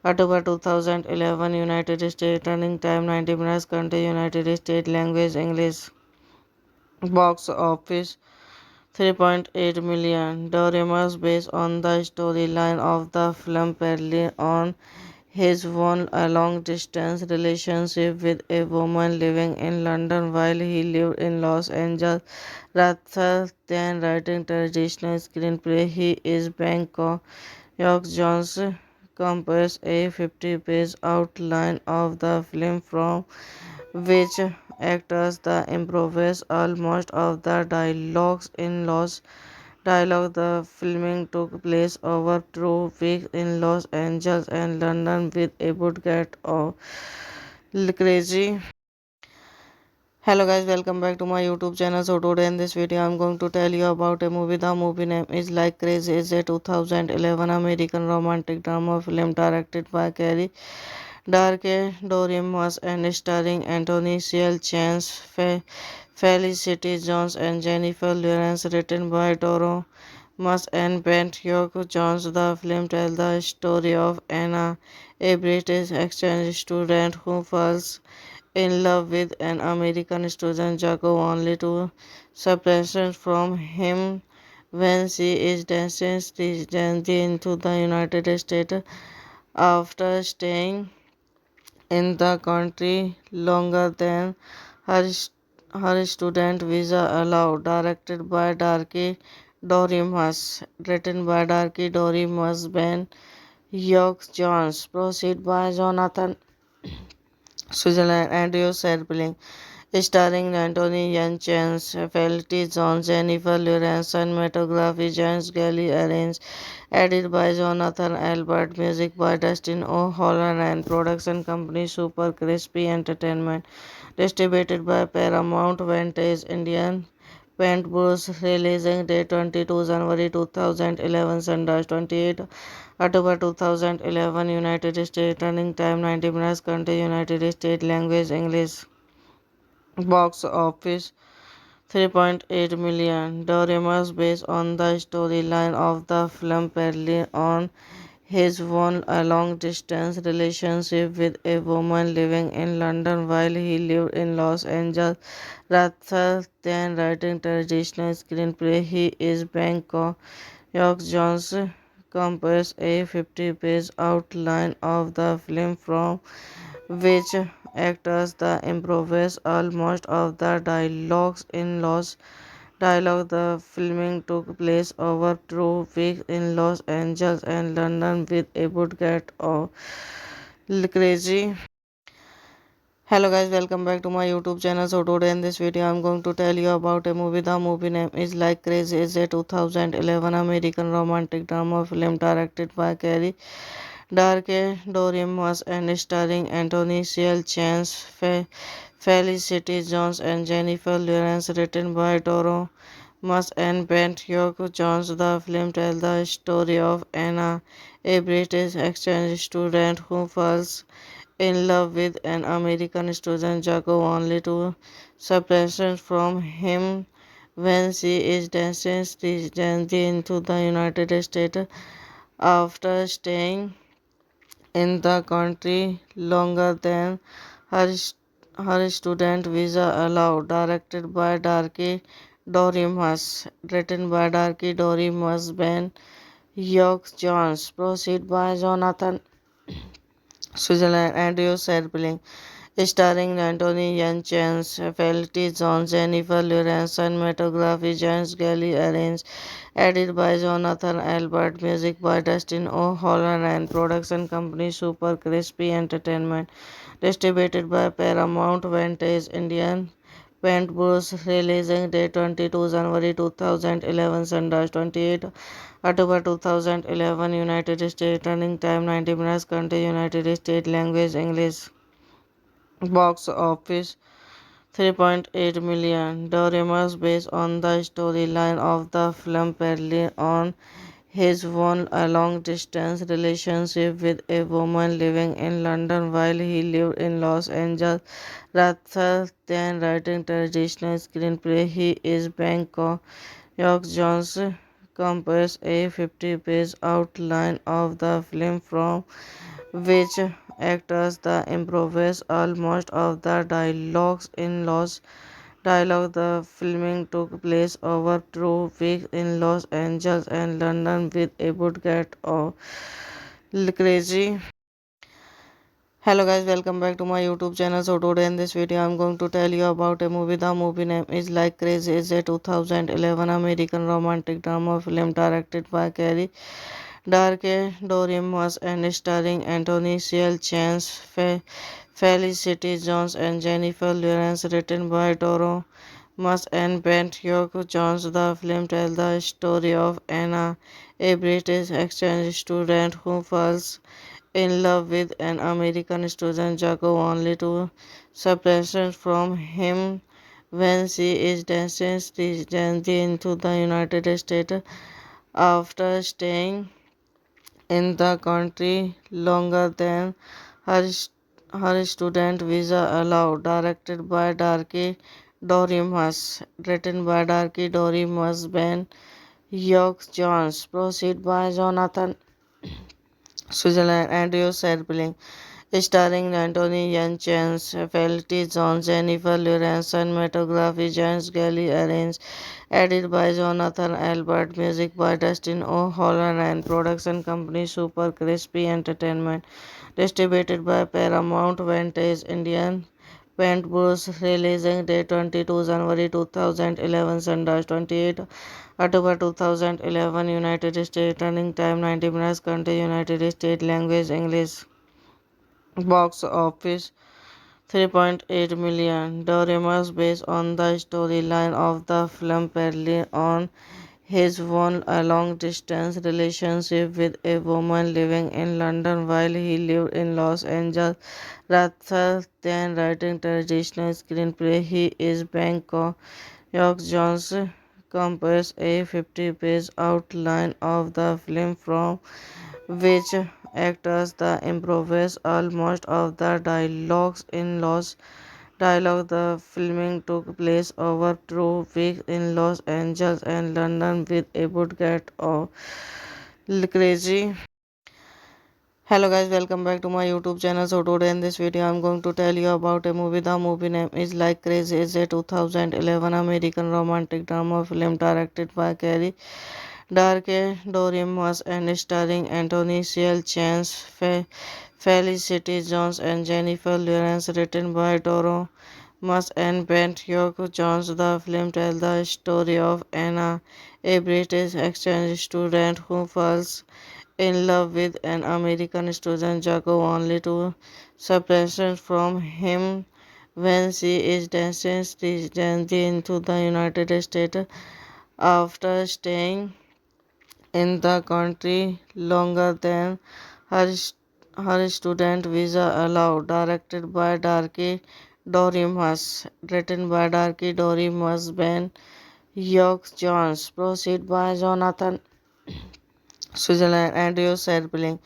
A: October 2011, United States, running time 90 minutes, country United States, language English, box office 3.8 million. Doremus, based on the storyline of the film, Perlin on his won a long-distance relationship with a woman living in London while he lived in Los Angeles. Rather than writing traditional screenplay, he is Bangkok. York Jones composed a 50-page outline of the film from which actors the improvised almost of the dialogues in Los Dialogue. The filming took place over 2 weeks in Los Angeles and London with a budget of crazy. Hello guys, welcome back to my YouTube channel. So today in this video I'm going to tell you about a movie. The movie name is Like Crazy. It's a 2011 American romantic drama film directed by Carrie Darke Dorimus and starring Anthony Ciel Chance, Felicity Jones and Jennifer Lawrence, written by Doro Mas and Bent York Jones. The film tells the story of Anna, a British exchange student who falls in love with an American student, Jacob, only to separate from him when she is destined into the United States after staying in the country longer than her, her student visa allowed. Directed by Darky Dorimus, written by Darky Dorimus, Ben York Jones, proceed by Jonathan Switzerland, Andrew Serpling, starring Anthony Chance, Felicity Jones, Jennifer Lawrence, cinematography James Galley arranged, edited by Jonathan Albert, music by Dustin O'Halloran, and production company Super Crispy Entertainment, distributed by Paramount Vantage Indian Paint Bruce, releasing date 22 January 2011, Sundance 28 October 2011, United States, running time 90 minutes, country United States, language English, box office 3.8 million. Doremus, based on the storyline of the film, Perlin on his won a long-distance relationship with a woman living in London while he lived in Los Angeles. Rather than writing traditional screenplay, he is Bangkok. York Jones composed a 50-page outline of the film from which actors the improvised almost of the dialogues in Los Dialogue. The filming took place over 2 weeks in Los Angeles and London with a budget of crazy. Hello guys, welcome back to my YouTube channel. So today in this video I'm going to tell you about a movie. The movie name is Like Crazy. It's a 2011 American romantic drama film directed by Carrie Darke Doriemus and starring Anthony Ciel Chance, Felicity Jones and Jennifer Lawrence, written by Doro Mas and Bent York Jones. The film tells the story of Anna, a British exchange student who falls in love with an American student, Jacob, only to separate from him when she is destined into the United States after staying in the country longer than her, her student visa allowed. Directed by Darky Dorimus, written by Darky Dorimus, Ben York Jones, proceed by Jonathan Switzerland, Andrew Serpling, starring Anthony Yachens, Felicity Jones, Jennifer Lawrence, cinematography James Galley arranged, edited by Jonathan Albert, music by Dustin O'Halloran, and production company Super Crispy Entertainment, distributed by Paramount Vantage Indian. Paint Bruce, releasing date 22 January 2011, Sundance 28 October 2011, United States, running time 90 minutes, country United States, language English, box office 3.8 million. Doremus, based on the storyline of the film, parallel on his won a long-distance relationship with a woman living in London while he lived in Los Angeles. Rather than writing traditional screenplay, he is Bangkok. York Jones composed a 50-page outline of the film from which actors the improvise almost of the dialogues in Los Dialogue. The filming took place over 2 weeks in Los Angeles and London with a budget of crazy. Hello guys, welcome back to my YouTube channel. So today in this video I'm going to tell you about a movie. The movie name is Like Crazy. It's a 2011 American romantic drama film directed by Carrie Darke Dorimus and starring Anthony Ciel Chance, Felicity Jones and Jennifer Lawrence, written by Doro Mas and Bent York Jones. The film tells the story of Anna, a British exchange student who falls in love with an American student, Jacob, only to separate from him when she is destined into the United States after staying in the country longer than her, her student visa allowed. Directed by Darky Dorimus, written by Darky Dorimus, Ben York Jones, proceed by Jonathan Switzerland, Andrew Serpling, starring Anthony Yachens, Felicity Jones, Jennifer Lawrence, cinematography James Galley arranged, edited by Jonathan Albert, music by Dustin O'Halloran, and production company Super Crispy Entertainment, distributed by Paramount Vantage Indian. Paint Bruce, releasing date 22 January 2011, Sundance 28 October 2011, United States, running time 90 minutes, country United States, language English, box office 3.8 million. Doremus, based on the storyline of the film, parallel on his won a long-distance relationship with a woman living in London while he lived in Los Angeles. Rather than writing traditional screenplay, he is Bangkok. York Jones composed a 50-page outline of the film from which actors the improvise almost of the dialogues in Los Dialogue. The filming took place over 2 weeks in Los Angeles and London with a budget of crazy. Hello guys, welcome back to my YouTube channel. So today in this video I'm going to tell you about a movie. The movie name is Like Crazy. It's a 2011 American romantic drama film directed by Carrie Darke Dorimus and starring Anthony Ciel Chance, Felicity Jones and Jennifer Lawrence, written by Doro Mas and Bent York Jones. The film tells the story of Anna, a British exchange student who falls in love with an American student, Jacob, only to separate from him when she is destined into the United States after staying in the country longer than Her, her student visa allowed, directed by Darky Dorimus, written by Darky Dorimus, Ben York Jones, proceed by Jonathan Switzerland, Andrew Serpling,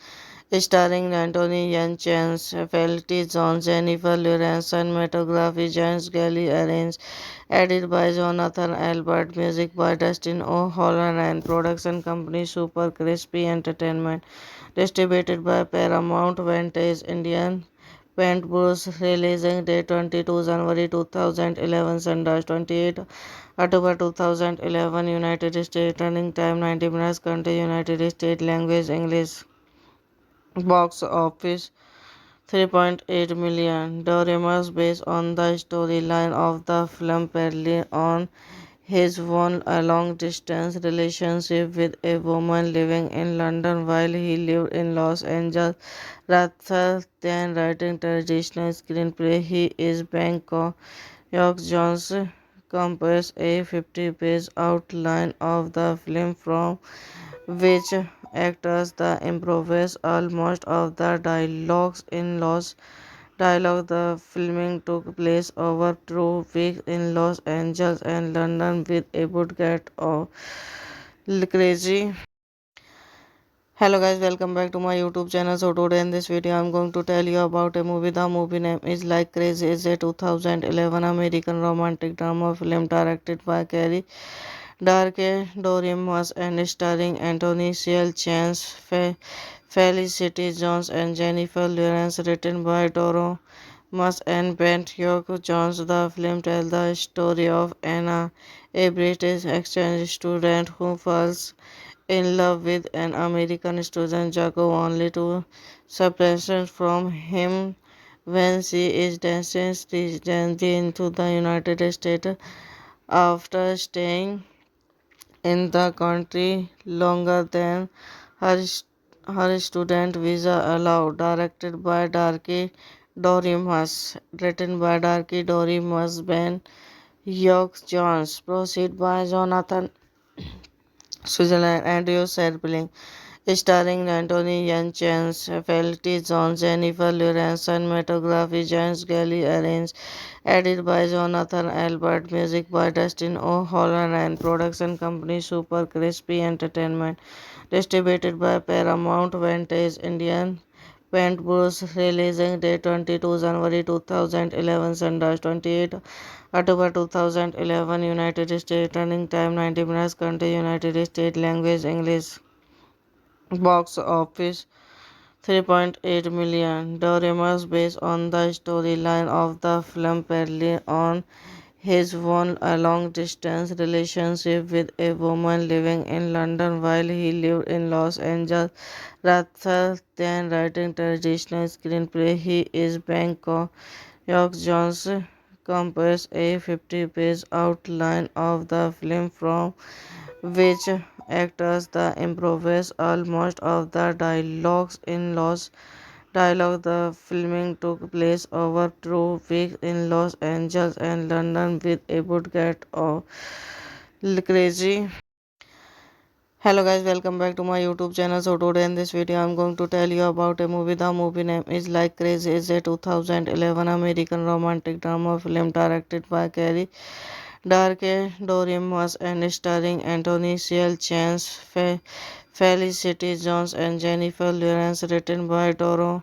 A: starring Anthony Yen Chance, Felicity Jones, Jennifer Lawrence, cinematography James Galley arranged, edited by Jonathan Albert, music by Dustin O'Halloran, and production company Super Crispy Entertainment, distributed by Paramount Vantage Indian. Paint Bruce, releasing date 22 January 2011, Sundance 28 October 2011, United States, running time 90 minutes, country United States, language English, box office 3.8 million. Doremus, based on the storyline of the film, parallel on his won a long-distance relationship with a woman living in London while he lived in Los Angeles. Rather than writing traditional screenplay, he is Bangkok. York Jones composed a 50-page outline of the film from which actors the improvise almost of the dialogues in Los Dialogue. The filming took place over 2 weeks in Los Angeles and London with a budget of crazy. Hello guys, welcome back to my YouTube channel. So today in this video I'm going to tell you about a movie. The movie name is Like Crazy. It's a 2011 American romantic drama film directed by Carrie Darke Dorimus and starring Anthony Ciel Chance, Felicity Jones and Jennifer Lawrence, written by Doro Mas and Bent York Jones. The film tells the story of Anna, a British exchange student who falls in love with an American student, Jacob, only to separate from him when she is destined into the United States after staying in the country longer than her, her student visa allowed. Directed by Darky Dorimus, written by Darky Dorimus, Ben York Jones, proceed by Jonathan Switzerland, Andrew Serpling, starring Anthony Yen Chance, Felicity Jones, Jennifer Lawrence, cinematography James Galley arranged, edited by Jonathan Albert, music by Dustin O'Halloran, and production company Super Crispy Entertainment, distributed by Paramount Vantage Indian. Paint Bruce, releasing date 22 January 2011, Sundance 28 October 2011, United States, running time 90 minutes, country United States, language English, box office 3.8 million. Doremus, based on the storyline of the film, parallel on his won a long-distance relationship with a woman living in London while he lived in Los Angeles. Rather than writing traditional screenplay, he is Bangkok. York Jones composed a 50-page outline of the film from which actors the improvise almost of the dialogues in Los Dialogue. The filming took place over 2 weeks in Los Angeles and London with a budget of crazy. Hello guys, welcome back to my YouTube channel. So today in this video I'm going to tell you about a movie. The movie name is Like Crazy. It's a 2011 American romantic drama film directed by Carrie Darke Dorimus and starring Anthony Ciel Chance, Felicity Jones and Jennifer Lawrence, written by Doro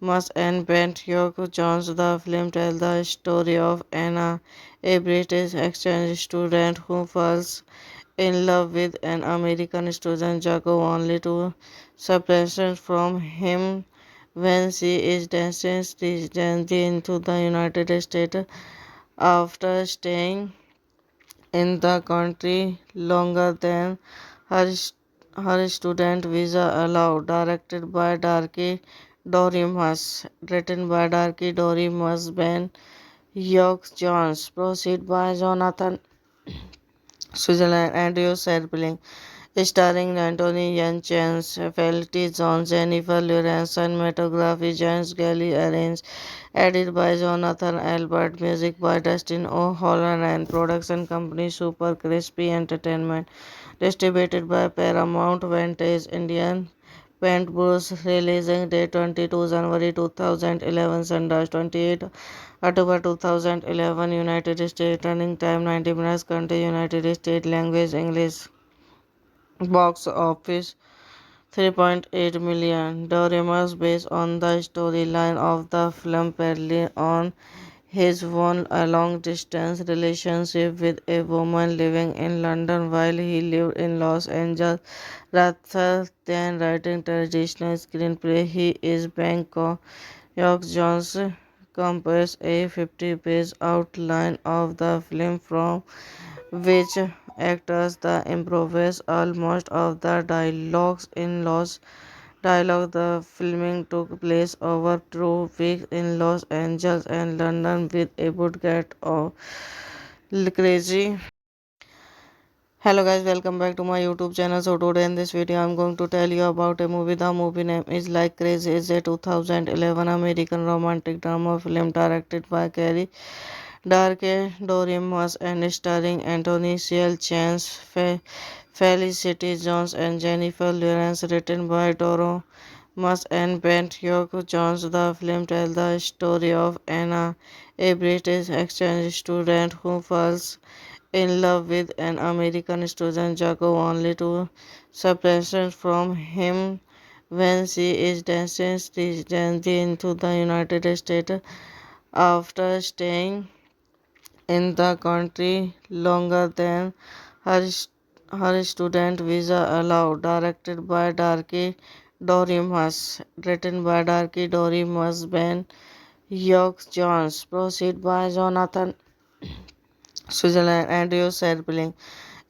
A: Mas and Bent York Jones. The film tells the story of Anna, a British exchange student who falls in love with an American student, Jacob, only to separate from him when she is destined into the United States after staying in the country longer than her, her student visa allowed. Directed by Darky Dorimus, written by Darky Dorimus, Ben York Jones, proceed by Jonathan Switzerland, Andrew Serpling, starring Anthony Yen Chance, Felicity Jones, Jennifer Lawrence, cinematography James Galley arranged, edited by Jonathan Albert, music by Dustin O'Halloran, and production company Super Crispy Entertainment, distributed by Paramount Vantage Indian. Paintbrush, releasing date 22 January 2011, Sunrise 28 October 2011, United States, running time 90 minutes, country United States, language English, box office 3.8 million. Doremus based on the storyline of the film parallel on his won a long-distance relationship with a woman living in London while he lived in Los Angeles. Rather than writing traditional screenplay, he is Bangkok. York Jones composed a 50-page outline of the film from which actors the improvise almost of the dialogues in Los Dialogue. The filming took place over 2 weeks in Los Angeles and London with a budget of crazy. Hello guys, welcome back to my YouTube channel. So today in this video I'm going to tell you about a movie. The movie name is Like Crazy. It's a 2011 American romantic drama film directed by Carrie Darke Dorimus and starring Anthony Ciel Chance, Felicity Jones and Jennifer Lawrence, written by Doro Mas and Bent York Jones. The film tells the story of Anna, a British exchange student who falls in love with an American student, Jacob, only to separate from him when she is destined into the United States after staying in the country longer than her, her student visa allowed. Directed by Darky Dorimus, written by Darky Dorimus, Ben York Jones, proceed by Jonathan Switzerland, Andrew Serpling,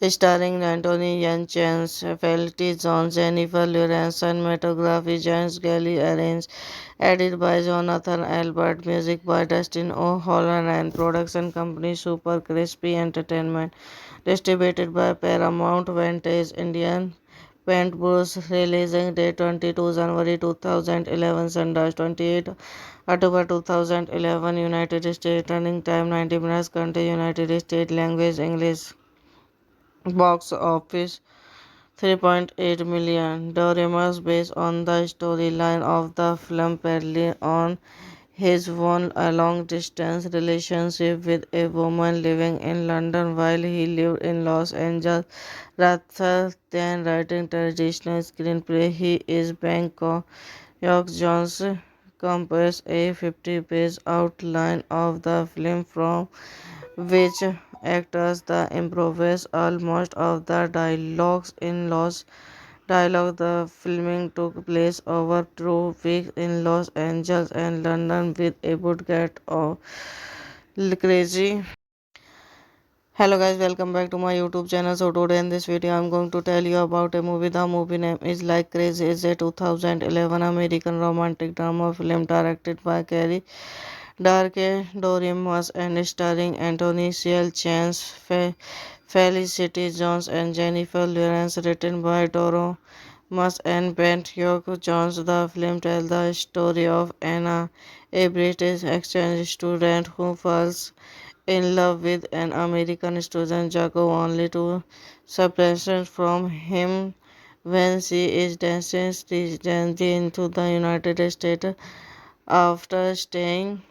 A: starring Anthony Yachance, Felicity Jones, Jennifer Lawrence, cinematography James Galley arranged, edited by Jonathan Albert, music by Dustin O'Halloran, and production company Super Crispy Entertainment, distributed by Paramount Vantage Indian. Paintbrush, releasing date 22 January 2011, Sunrise 28 October 2011, United States, running time 90 minutes, country United States, language English, box office 3.8 million. Doremus based on the storyline of the film parallel on his won a long-distance relationship with a woman living in London while he lived in Los Angeles. Rather than writing traditional screenplay, he is Bangkok. York Jones composed a 50-page outline of the film from which actors the improvise almost of the dialogues in Los Dialogue. The filming took place over 2 weeks in Los Angeles and London with a budget of crazy. Hello guys, welcome back to my YouTube channel. So today in this video I'm going to tell you about a movie. The movie name is Like Crazy. It's a 2011 American romantic drama film directed by Carrie Darke Dorimus and starring Anthony Ciel Chance, Felicity Jones and Jennifer Lawrence, written by Doro Mas and Bent York Jones. The film tells the story of Anna, a British exchange student who falls in love with an American student, Jacob, only to separate from him when she is destined into the United States after staying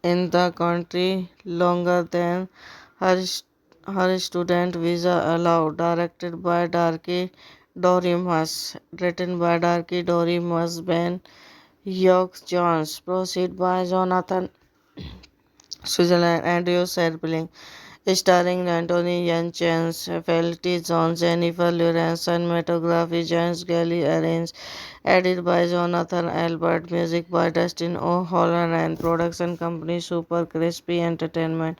A: in the country longer than her, her student visa allowed. Directed by Darky Dorimus, written by Darky Dorimus, Ben York Jones, proceed by Jonathan Switzerland, Andrew Serpling, starring Anthony Yachance, Felicity Jones, Jennifer Lawrence, cinematography James Galley arranged, edited by Jonathan Albert, music by Dustin O'Halloran, and production company Super Crispy Entertainment,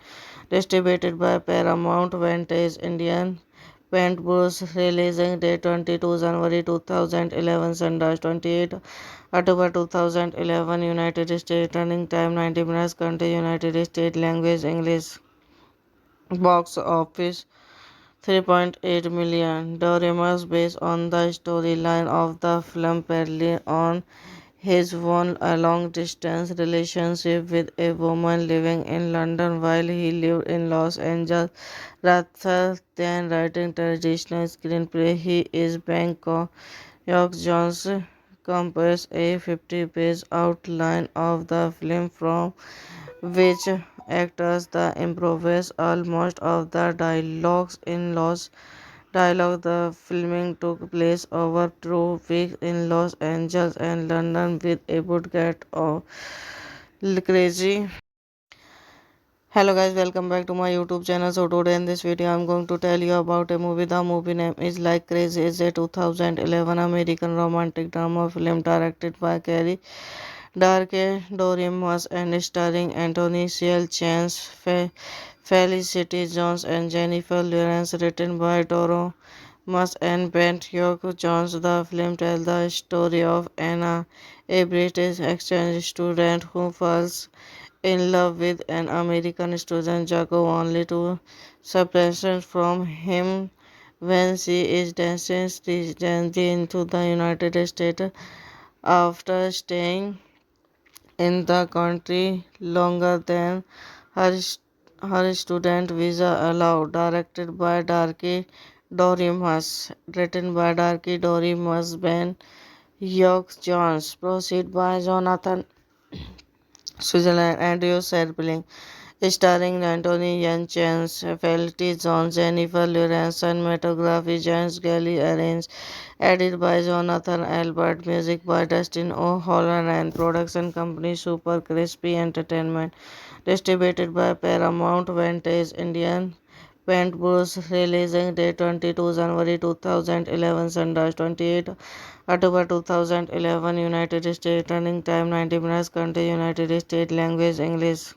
A: distributed by Paramount Vantage Indian. Paintbrush, releasing date 22 January 2011, Sunrise 28 October 2011, United States, running time 90 minutes, country United States, language English, box office 3.8 million. Doremus based on the storyline of the film parallel on his won a long-distance relationship with a woman living in London while he lived in Los Angeles. Rather than writing traditional screenplay, he is Bangkok. York Jones composed a 50-page outline of the film from which actors the improvise almost of the dialogue. The filming took place over 2 weeks in Los Angeles and London with a budget of crazy. Hello guys, welcome back to my YouTube channel. So today in this video I'm going to tell you about a movie. The movie name is Like Crazy. It's a 2011 American romantic drama film directed by Carrie Darke Dorimus and starring Anthony Ciel Chance, Felicity Jones and Jennifer Lawrence, written by Toro Mas and Bent York Jones. The film tells the story of Anna, a British exchange student who falls in love with an American student, Jacob, only to separate from him when she is destined into the United States after staying in the country longer than her, her student visa allowed. Directed by Darky Dorimus, written by Darky Dorimus, Ben York Jones, proceed by Jonathan Switzerland, Andrew Serpling, starring Anthony Yelchin, Felicity Jones, Jennifer Lawrence, cinematography James Galley arranged, edited by Jonathan Albert, music by Dustin O'Halloran, and production company Super Crispy Entertainment, distributed by Paramount Vantage Indian. Paint Bruce, releasing date 22 January 2011, Sunrise 28 October 2011, United States, running time 90 minutes, country United States, language English,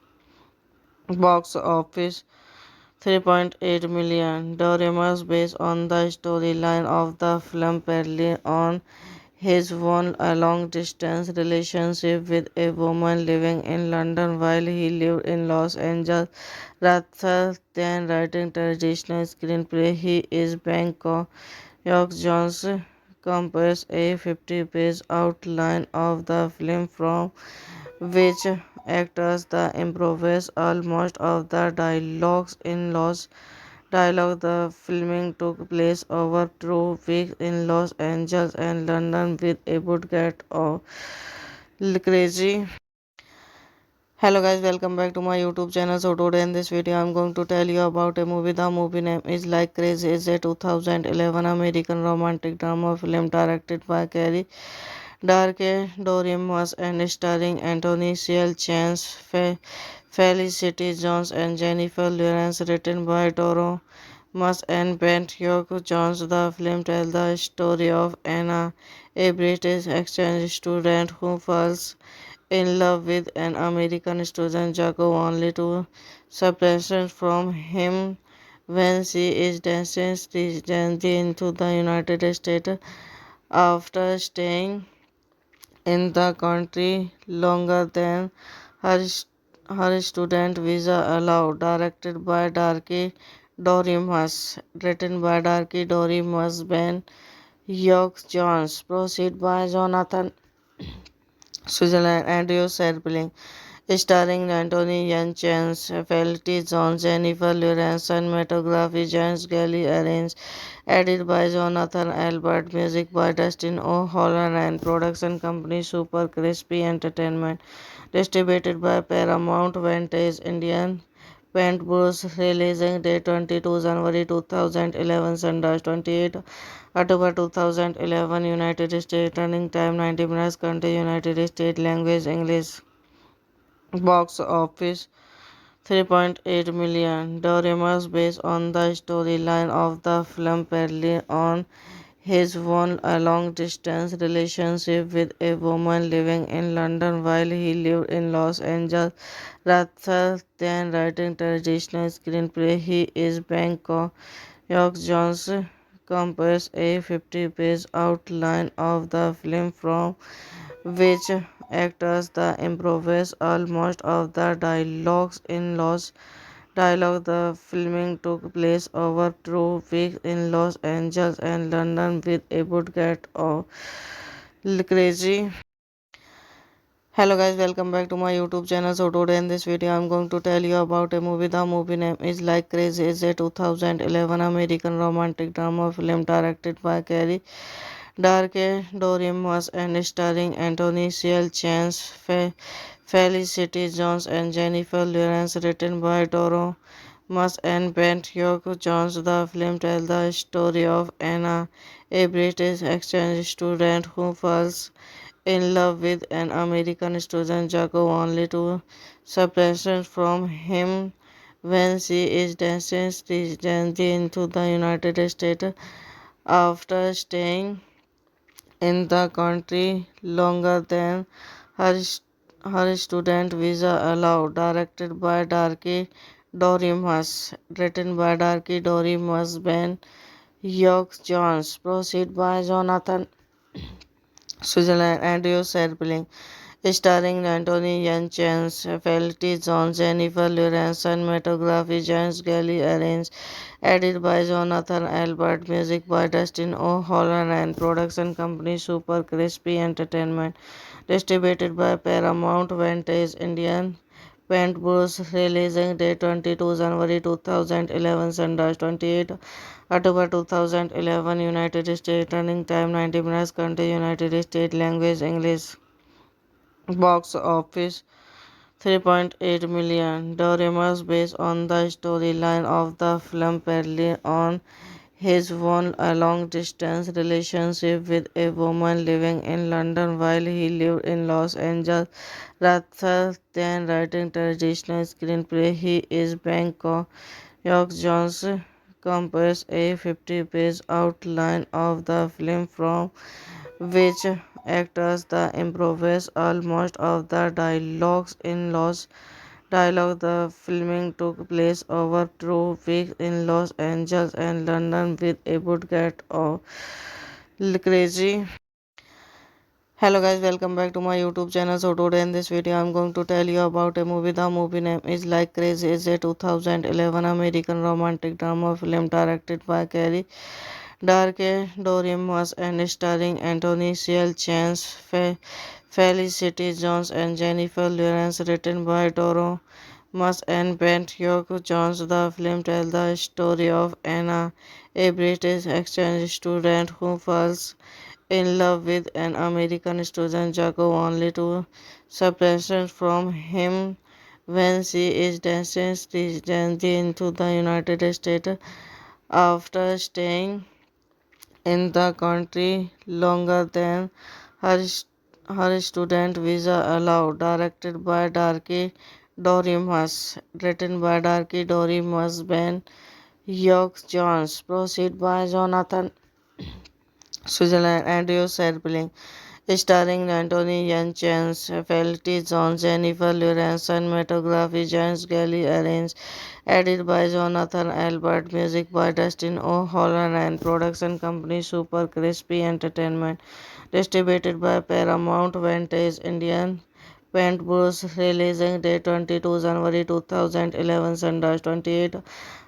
A: box office 3.8 million. Doremus, based on the storyline of the film, Perlin on his won a long-distance relationship with a woman living in London while he lived in Los Angeles. Rather than writing traditional screenplay, he is Bangkok. York Jones composed a 50-page outline of the film from which actors the improvise almost of the dialogue. The filming took place over 2 weeks in Los Angeles and London with a budget of crazy. Hello guys, welcome back to my YouTube channel. So today in this video I'm going to tell you about a movie. The movie name is Like Crazy. It's a 2011 American romantic drama film directed by Carrie Darke Dorimus and starring Anthony Ciel Chance, Felicity Jones and Jennifer Lawrence, written by Toro Mas and Bent York Jones. The film tells the story of Anna, a British exchange student who falls in love with an American student, Jacob, only to separate from him when she is destined into the United States after staying in the country longer than her, her student visa allowed. Directed by Darky Dorimus, written by Darky Dorimus, Ben York Jones, proceed by Jonathan Switzerland, Andrew Serpling, starring Anthony Yelchin, Felicity Jones, Jennifer Lawrence, cinematography James Galley arranged, edited by Jonathan Albert, music by Dustin O'Halloran, and production company Super Crispy Entertainment, distributed by Paramount Vantage Indian. Paint Bruce, releasing date 22 January 2011, Sunrise 28 October 2011, United States, running time 90 minutes, country United States, language English, box office 3.8 million. Doremus, based on the storyline of the film, Perlin on his won a long-distance relationship with a woman living in London while he lived in Los Angeles. Rather than writing traditional screenplay, he is Bangkok. York Jones composed a 50-page outline of the film from which actors the improvise almost of the dialogue. The filming took place over 2 weeks in Los Angeles and London with a budget of crazy. Hello guys, welcome back to my YouTube channel. So today in this video I'm going to tell you about a movie. The movie name is Like Crazy. It's a 2011 American romantic drama film directed by Carrie Darke Doriemus and starring Anthony Ciel Chance, Felicity Jones and Jennifer Lawrence, written by Doro Mas and Bent York Jones. The film tells the story of Anna, a British exchange student who falls in love with an American student, Jacob, only to separation from him when she is destined into the United States after staying in the country longer than her, her student visa allowed. Directed by Darky Dorimus, written by Darky Dorimus, Ben York Jones, proceed by Jonathan Switzerland, Andrew Serpling, starring Anthony Yelchin, Felicity Jones, Jennifer Lawrence, cinematography James Galley arranged, edited by Jonathan Albert, music by Dustin O'Halloran, and production company Super Crispy Entertainment, distributed by Paramount Vantage Indian Paintbrush, releasing date 22 January 2011, Sunday 28 October 2011, United States, running time 90 minutes, country United States, language English, box office 3.8 million. Doremus, based on the storyline of the film, Perlin on his won a long-distance relationship with a woman living in London while he lived in Los Angeles. Rather than writing traditional screenplay, he is Bangkok. York Jones composed a 50-page outline of the film from which actors the improvise almost of the dialogues in Los Dialogue. The filming took place over 2 weeks in Los Angeles and London with a budget of crazy. Hello guys, welcome back to my YouTube channel. So today in this video I'm going to tell you about a movie. The movie name is Like Crazy. It's a 2011 American romantic drama film directed by Carrie Darke Dorimus and starring Anthony Ciel Chance, Felicity Jones and Jennifer Lawrence, written by Doro Mas and Bent York Jones. The film tells the story of Anna, a British exchange student who falls in love with an American student, Jacob, only to separation from him when she is destined into the United States after staying in the country longer than her, her student visa allowed. Directed by Darky Dorimus, written by Darky Dorimus, Ben York Jones, proceed by Jonathan Switzerland, Andrew Serpling, starring Anthony Yelchin, Felicity Jones, Jennifer Lawrence, cinematography James Galley arranged, edited by Jonathan Albert, music by Dustin O'Halloran, and production company Super Crispy Entertainment, distributed by Paramount Vantage Indian Paintbrush, releasing date 22 January 2011, Sunday 28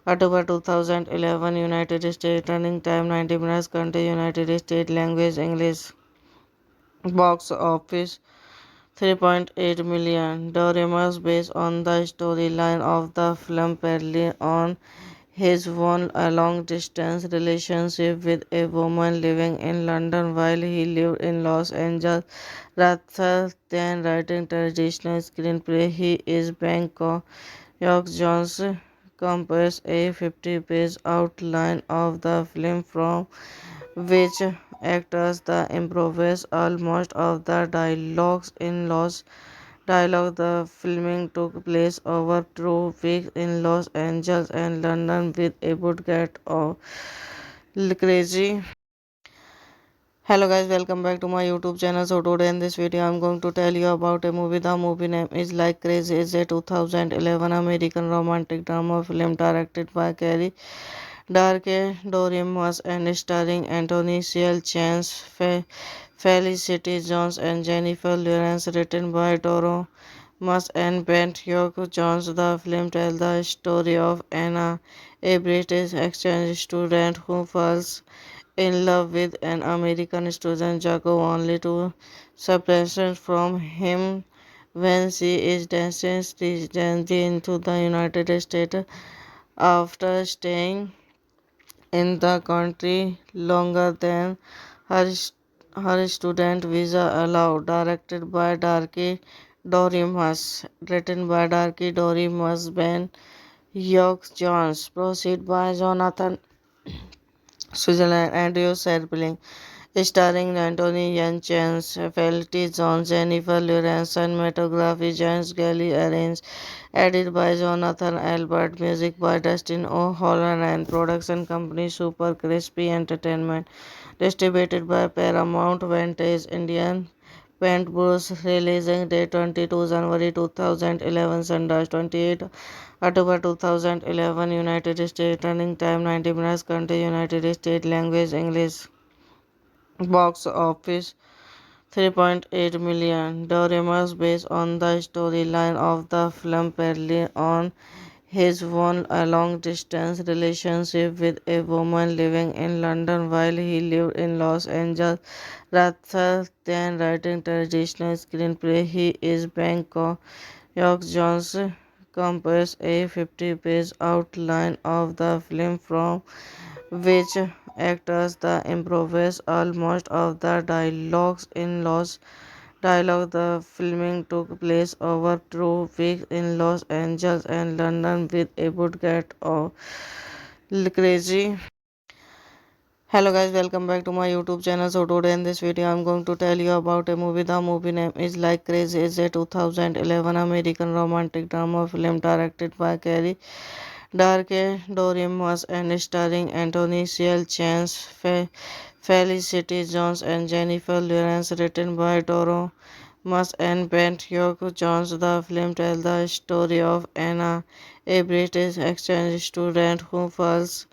A: October 2011, United States, running time 90 minutes, country United States, language English, box office 3.8 million. Doremus, based on the storyline of the film, Perlin on his won a long-distance relationship with a woman living in London while he lived in Los Angeles. Rather than writing traditional screenplay, he is Bangkok. York Jones composed a 50-page outline of the film from which actors the improvise almost of the dialogues in Los Dialogue. The filming took place over 2 weeks in Los Angeles and London with a budget of crazy. Hello guys, welcome back to my YouTube channel. So today in this video I'm going to tell you about a movie. The movie name is Like Crazy. It's a 2011 American romantic drama film directed by Carrie Darke Dorimus and starring Anthony Ciel Chance, Felicity Jones and Jennifer Lawrence, written by Doro Mas and Bent York Jones. The film tells the story of Anna, a British exchange student who falls in love with an American student, Jacob, only to separation from him when she is destined into the United States after staying in the country longer than her Her Student Visa Allowed, directed by Darky Dorimus, written by Darky Dorimus, Ben Hugh Jones, proceed by Jonathan Switzerland, Andrew Serpling, starring Anthony Yelchin, Felicity Jones, Jennifer Lawrence, cinematography James Galley, arranged, edited by Jonathan Albert, music by Dustin O'Halloran, and production company Super Crispy Entertainment, distributed by Paramount Vantage Indian. Paint Bruce, releasing date 22 January 2011, Sunday 28 October 2011, United States, running time 90 minutes, country United States, language English. Box office 3.8 million. Doremus, based on the storyline of the film, Perlin on his one a long distance relationship with a woman living in London while he lived in Los Angeles. Rather than writing traditional screenplay, he is Bangkok. York Jones composed a 50-page outline of the film from which actors the improvise almost of the dialogues in Los Dialogue. The filming took place over 2 weeks in Los Angeles and London with a budget of crazy. Hello guys, welcome back to my YouTube channel. So today in this video I'm going to tell you about a movie. The movie name is Like Crazy. It's a 2011 American romantic drama film directed by Carrie Darke Dorimus and starring Anthony Chance, Felicity Jones and Jennifer Lawrence, written by Doro Mas and Bent Hugh Jones. The film tells the story of Anna, a British exchange student who falls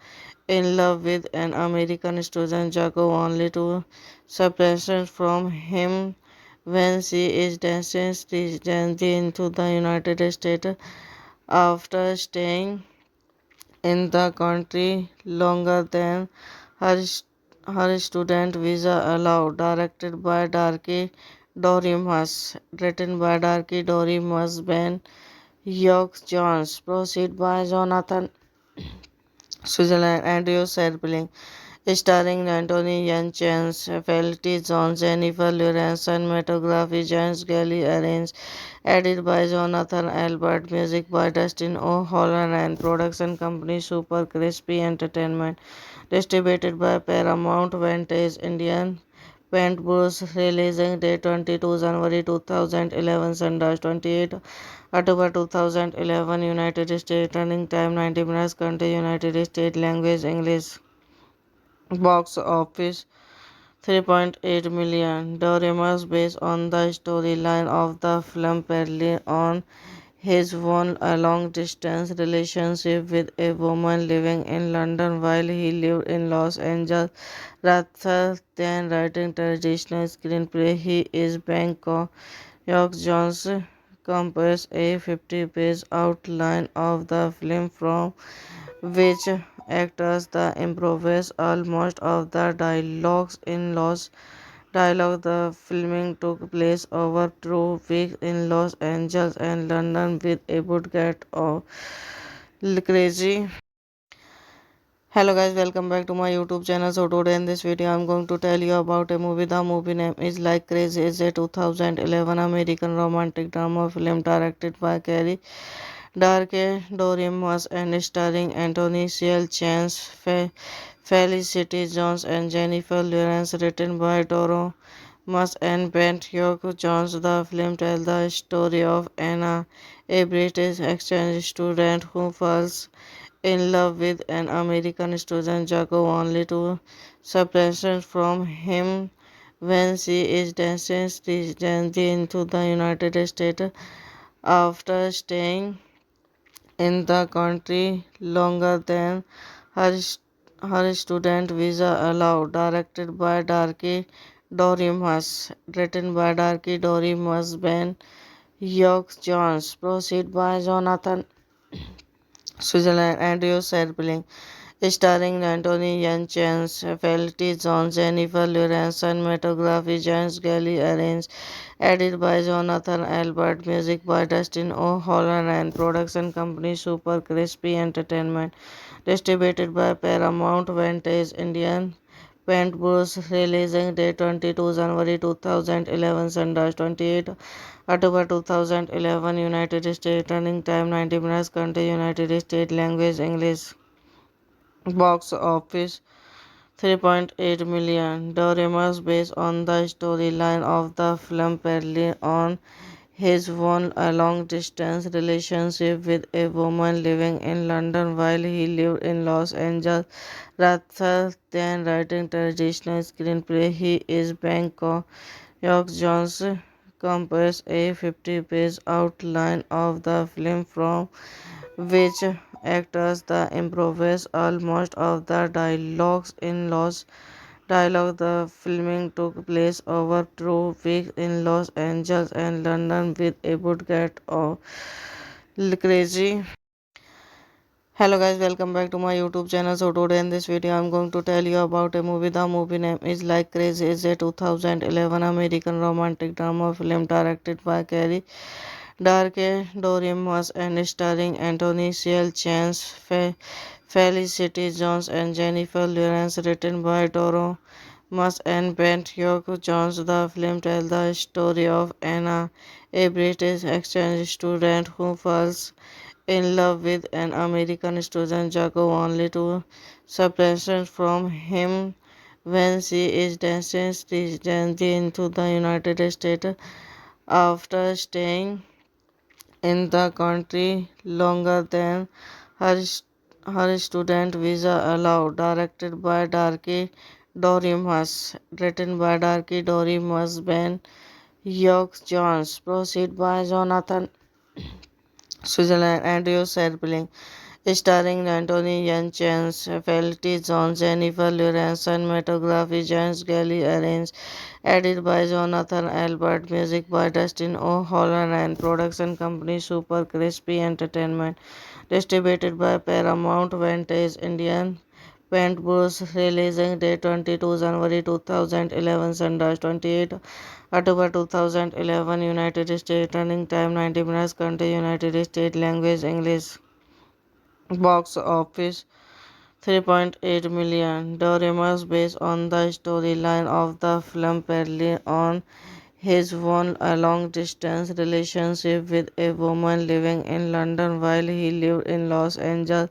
A: in love with an American student, Jacob, only to separate from him when she is destined into the United States after staying in the country longer than her, her student visa allowed. Directed by Darky Dorimus, written by Darky Dorimus, Ben Hugh Jones, proceed by Jonathan Switzerland, Andrew Serpling, starring Anthony Yelchin, Felicity Jones, Jennifer Lawrence, cinematography James Galley, arranged, edited by Jonathan Albert, music by Dustin O'Halloran, and production company Super Crispy Entertainment, distributed by Paramount Vantage Indian. Paint Bruce, releasing date 22 January 2011, Sunday 28 October 2011, United States, running time 90 minutes, country United States, language English. Box office 3.8 million. Doremus, based on the storyline of the film, Perlin on his one a long distance relationship with a woman living in London while he lived in Los Angeles. Rather than writing traditional screenplay, he is Bangkok. York Jones composed a 50-page outline of the film from which actors the improvise almost of the dialogues in Los Dialogue. The filming took place over 2 weeks in Los Angeles and London with a budget of crazy. Hello guys, welcome back to my YouTube channel. So today in this video I'm going to tell you about a movie. The movie name is Like Crazy. It's a 2011 American romantic drama film directed by Carrie Darke Dorimus and starring Anthony Chance, Felicity Jones and Jennifer Lawrence, written by Doro Mas and Bent Hugh Jones. The film tells the story of Anna, a British exchange student who falls in love with an American student, Jacob, only to separate from him when she is destined into the United States after staying in the country longer than her, her student visa allowed. Directed by Darky Dorimus, written by Darky Dorimus, Ben Hugh Jones, proceed by Jonathan Switzerland, Andrew Serpling, starring Anthony Yelchin, Felicity Jones, Jennifer Lawrence, cinematography James Galley, arranged, edited by Jonathan Albert, music by Dustin O'Halloran, and production company Super Crispy Entertainment, distributed by Paramount Vantage Indian. Paintbrush, releasing date 22 January 2011, Sundance 28 October 2011, United States, running time 90 minutes, country United States, language English, box office 3.8 million. Doremus, based on the storyline of the film, Perry on his won a long-distance relationship with a woman living in London while he lived in Los Angeles. Rather than writing traditional screenplay, he is Bangkok. York Jones composed a 50-page outline of the film from which actors the improvise almost of the dialogues in Los Dialogue. The filming took place over 2 weeks in Los Angeles and London with a budget of crazy. Hello guys, welcome back to my YouTube channel. So today in this video I'm going to tell you about a movie. The movie name is Like Crazy. It's a 2011 American romantic drama film directed by Carrie Darke Dorimus and starring Anthony Ciel Chance, Felicity Jones and Jennifer Lawrence, written by Doro Mas and Bent York Jones. The film tells the story of Anna, a British exchange student who falls in love with an American student, Jacob, only to separation from him when she is destined into the United States after staying in the country longer than her, her student visa allowed. Directed by Darky Dorimus, written by Darky Dorimus, Ben York Jones, proceed by Jonathan Switzerland, Andrew Serpling, starring Anthony Yelchin, Felicity Jones, Jennifer Lawrence, cinematography James Gally arranged, edited by Jonathan Albert, music by Dustin O'Halloran, production company Super Crispy Entertainment, distributed by Paramount Vantage Indian. Paintbrush, releasing date 22 January 2011, Sundance 28 October 2011, United States, running time 90 minutes, country United States, language English, box office 3.8 million. Doremus, based on the storyline of the film, Perry on his won a long-distance relationship with a woman living in London while he lived in Los Angeles.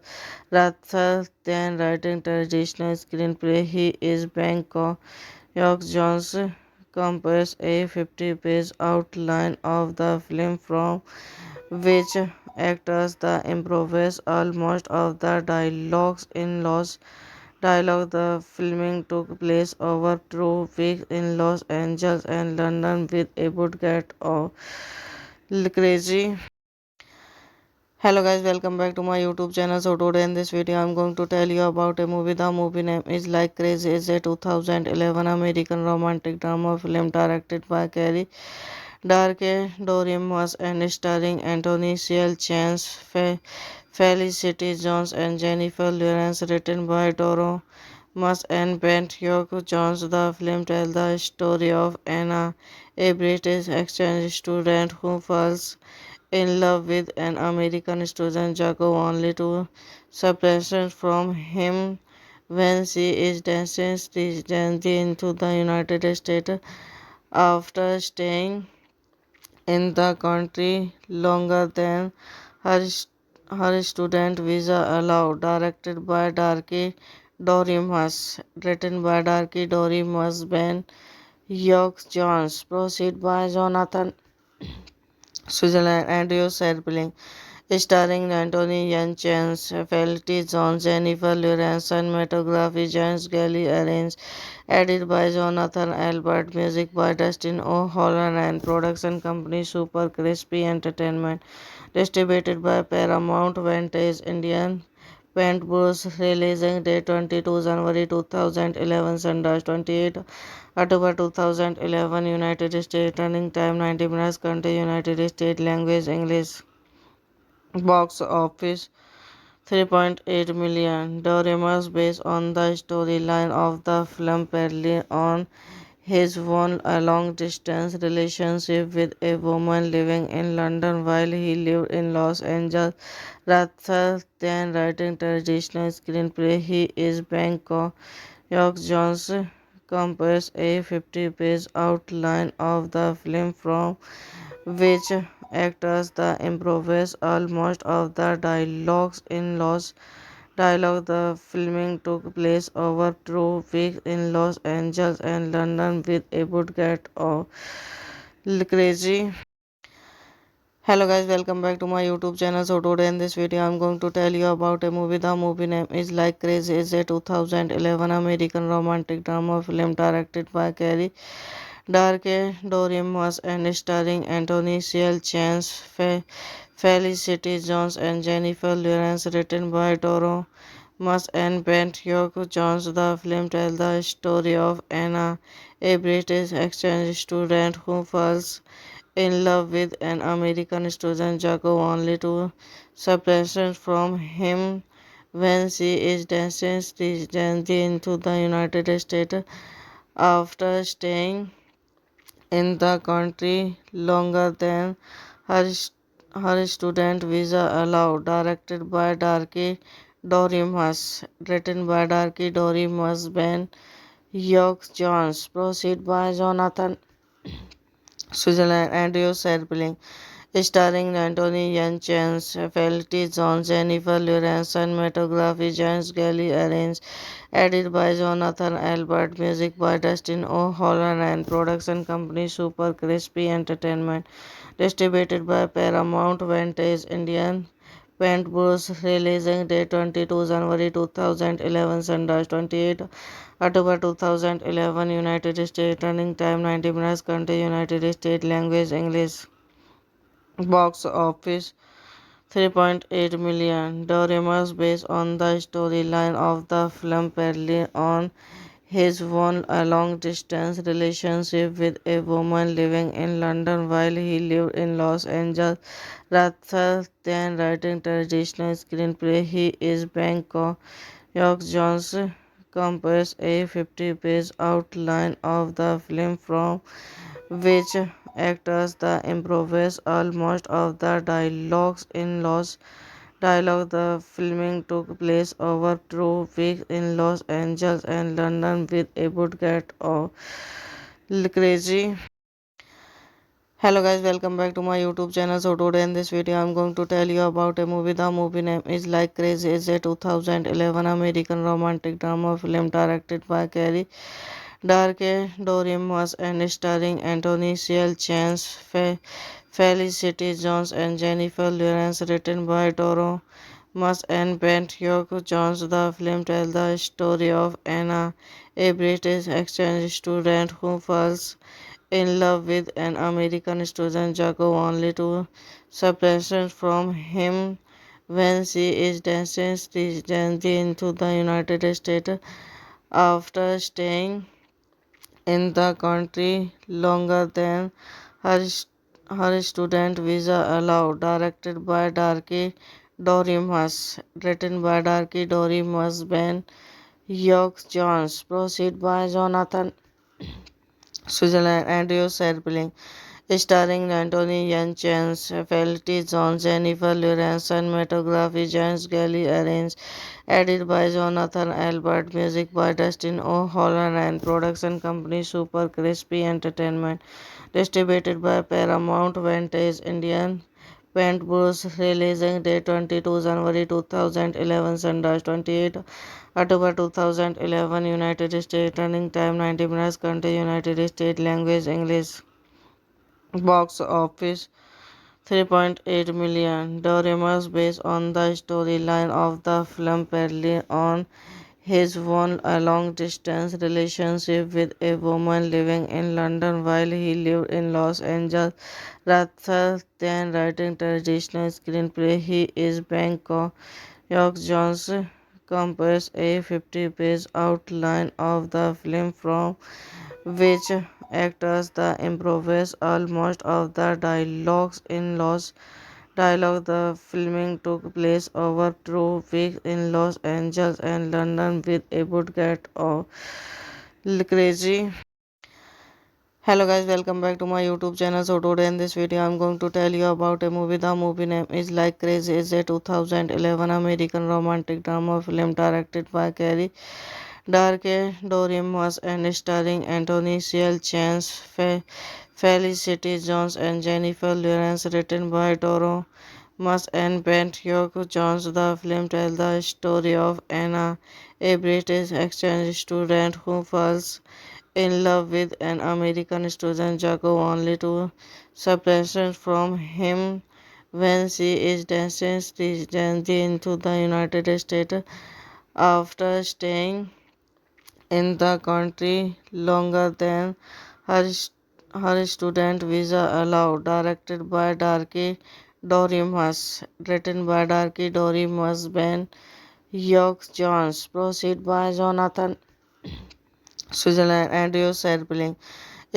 A: Rather than writing traditional screenplay, he is Bangkok. York Jones composed a 50-page outline of the film from which actors the improvise almost of the dialogues in Los Dialogue. The filming took place over 2 weeks in Los Angeles and London with a budget of crazy. Hello guys, welcome back to my YouTube channel. So today in this video I'm going to tell you about a movie. The movie name is Like Crazy. It's a 2011 American romantic drama film directed by Carrie Darke Dorimus and starring Anthony Ciel Chance, Felicity Jones and Jennifer Lawrence, written by Doro Mas and Bent York Jones. The film tells the story of Anna, a British exchange student who falls in love with an American student, Jacob, only to separation from him when she is destined into the United States after staying in the country longer than her, her student visa allowed. Directed by Darky Dorimus, written by Darky Dorimus, Ben York Jones, proceed by Jonathan Switzerland, Andrew Serpling, starring Anthony Yelchin, Felicity Jones, Jennifer Lawrence, cinematography James Gally arranged, edited by Jonathan Albert, music by Dustin O'Halloran, production company Super Crispy Entertainment, distributed by Paramount Vantage Indian. Paintbrush, releasing date 22 January 2011, Sundance 28 October 2011, United States, running time 90 minutes, country United States, language English, box office 3.8 million. Doremus, based on the storyline of the film, Perry on his won a long-distance relationship with a woman living in London while he lived in Los Angeles. Rather than writing traditional screenplay, he is Bangkok. York Jones composed a 50-page outline of the film from which actors the improvised almost of the dialogue. The filming took place over 2 weeks in Los Angeles and London with a budget of crazy. Hello guys, welcome back to my YouTube channel. So today in this video I'm going to tell you about a movie. The movie name is Like Crazy. It's a 2011 American romantic drama film directed by Carrie Darke Dorimus and starring Anthony Ciel Chance, Felicity Jones and Jennifer Lawrence, written by Doro Mas and Bent York Jones. The film tells the story of Anna, a British exchange student who falls in love with an American student, Jacob, only to separate from him when she is destined into the United States after staying in the country longer than her, her student visa allowed. Directed by Darky Dorimus, written by Darky Dorimus, Ben York Jones, proceed by Jonathan Switzerland, Andrew Serpling, starring Anthony Yan Chance, Felicity Jones, Jennifer Lawrence, cinematography James Galley arranged, edited by Jonathan Albert, music by Dustin O'Halloran, and production company Super Crispy Entertainment, distributed by Paramount Vantage Indian. Paint Bruce, releasing date 22 January 2011, Sunrise 28 October 2011, United States, running time 90 minutes, country United States, language English, box office 3.8 million. Doremus, based on the storyline of the film, Perlin on his won a long distance relationship with a woman living in London while he lived in Los Angeles. Rather than writing traditional screenplay, he is Bangkok. York Jones composed a 50-page outline of the film from which actors the improvised almost of the dialogue. The filming took place over 2 weeks in Los Angeles and London with a budget of crazy. Hello guys, welcome back to my YouTube channel. So today in this video I'm going to tell you about a movie. The movie name is Like Crazy. It's a 2011 American romantic drama film directed by Carrie Darke Dorimus and starring Anthony Ciel Chance, Felicity Jones and Jennifer Lawrence, written by Doro Mas and Bent York Jones. The film tells the story of Anna, a British exchange student who falls in love with an American student, Jacob, only to separate from him when she is destined into the United States after staying in the country longer than her, her student visa allowed. Directed by Darky Dorimus, written by Darky Dorimus, Ben York Jones, proceed by Jonathan Switzerland, Andrew Serpling, starring Anthony Yan Chance, Felicity Jones, Jennifer Lawrence, cinematography James Galley arranged, edited by Jonathan Albert, music by Dustin O'Halloran, and production company Super Crispy Entertainment, distributed by Paramount Vantage Indian. Paint Bruce, releasing date 22 January 2011, Sunrise 28 October 2011, United States, running time 90 minutes, country United States, language English, box office 3.8 million. Doremus, based on the storyline of the film, Perlin on his won a long distance relationship with a woman living in London while he lived in Los Angeles. Rather than writing traditional screenplay, he is Bangkok. York Jones composed a 50-page outline of the film from which actors the improvised almost of the dialogue. The filming took place over 2 weeks in Los Angeles and London with a budget of crazy. Hello guys, welcome back to my YouTube channel. So today in this video I'm going to tell you about a movie. The movie name is Like Crazy. It's a 2011 American romantic drama film directed by Carrie Darke Doriemus and starring Anthony Ciel Chance, Felicity Jones and Jennifer Lawrence, written by Doro Mas and Bent Hugh Jones. The film tells the story of Anna, a British exchange student who falls in love with an American student, Jacob, only to separate from him when she is destined into the United States after staying in the country longer than her, her student visa allowed. Directed by Darky Dorimus, written by Darky Dorimus, Ben York Jones, proceed by Jonathan Switzerland, Andrew Serpling,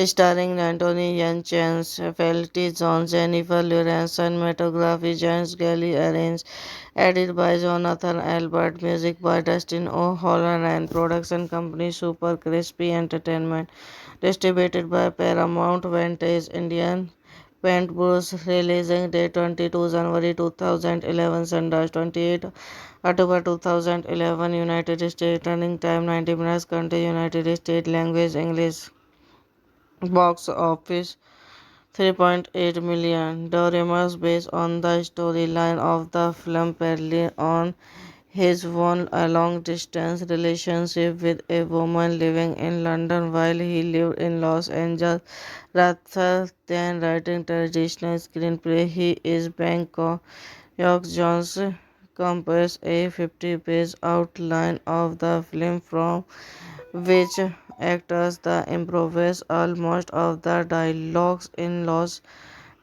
A: starring Anthony Yelchin, Felicity Jones, Jennifer Lawrence, cinematography James Galley arranged, edited by Jonathan Albert, music by Dustin O'Halloran, production company Super Crispy Entertainment, distributed by Paramount Vantage Indian Paint Bruce, releasing date 22 January 2011, Sunday 28 October 2011, United States, running time 90 minutes, country United States, language English, box office 3.8 million. Doremus, based on the storyline of the film, Perlin on his won a long-distance relationship with a woman living in London while he lived in Los Angeles. Rather than writing traditional screenplay, he is Bangkok. York Jones composed a 50-page outline of the film from which actors the improvise almost of the dialogues in Los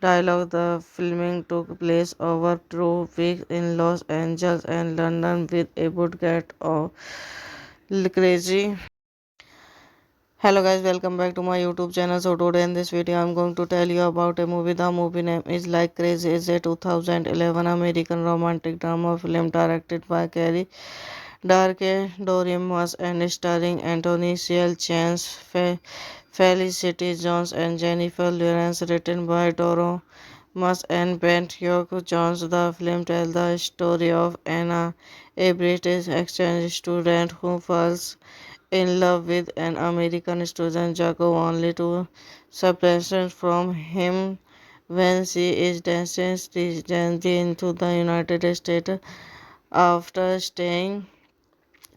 A: Dialogue. The filming took place over 2 weeks in Los Angeles and London with a budget of crazy. Hello guys, welcome back to my YouTube channel. So today in this video I'm going to tell you about a movie. The movie name is Like Crazy. It's a 2011 American romantic drama film directed by Carrie Darke Dorimus and starring Anthony Ciel Chance, Felicity Jones and Jennifer Lawrence, written by Doro Mas and Bent Hugh Jones. The film tells the story of Anna, a British exchange student who falls in love with an American student, Jacob, only to separate from him when she is destined into the United States after staying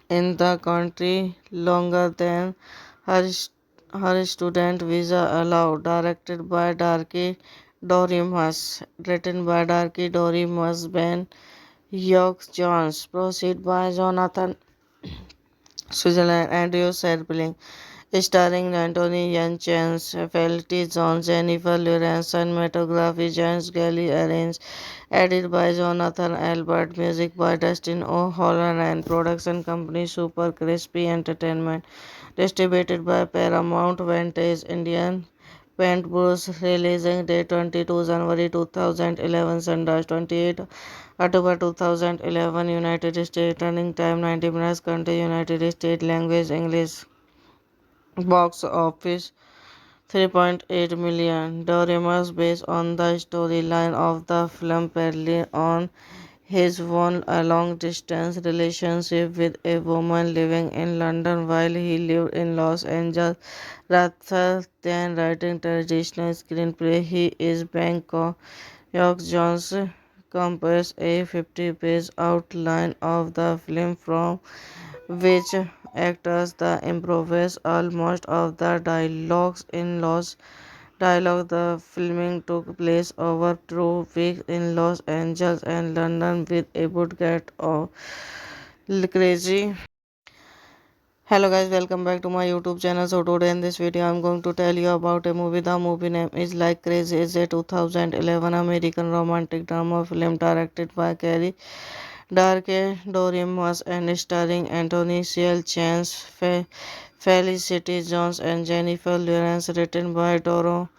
A: in the country longer than her, her student visa allowed. Directed by Darky Dorimus, written by Darky Dorimus, Ben York Jones, proceed by Jonathan Switzerland, Andrew Serpling, starring Anthony Yelchin, Felicity Jones, Jennifer Lawrence, cinematography James Galley arranged, edited by Jonathan Albert, music by Dustin O'Halloran, production company Super Crispy Entertainment, distributed by Paramount Vantage Indian Paint Bruce, releasing date 22 January 2011, Sunday 28 October 2011, United States, running time 90 minutes, country United States, language English, box office 3.8 million. Doremus, based on the storyline of the film, Perlin on his won a long-distance relationship with a woman living in London while he lived in Los Angeles. Rather than writing traditional screenplay, he is Bangkok. York Jones composed a 50-page outline of the film from which actors the improvise almost of the dialogues in Los Dialogue. The filming took place over 2 weeks in Los Angeles and London with a budget of crazy. Hello guys, welcome back to my YouTube channel. So today in this video I'm going to tell you about a movie. The movie name is Like Crazy. It's a 2011 American romantic drama film directed by Carrie Darke Dorimus and starring Anthony Ciel Chance, Felicity Jones and Jennifer Lawrence, written by Doro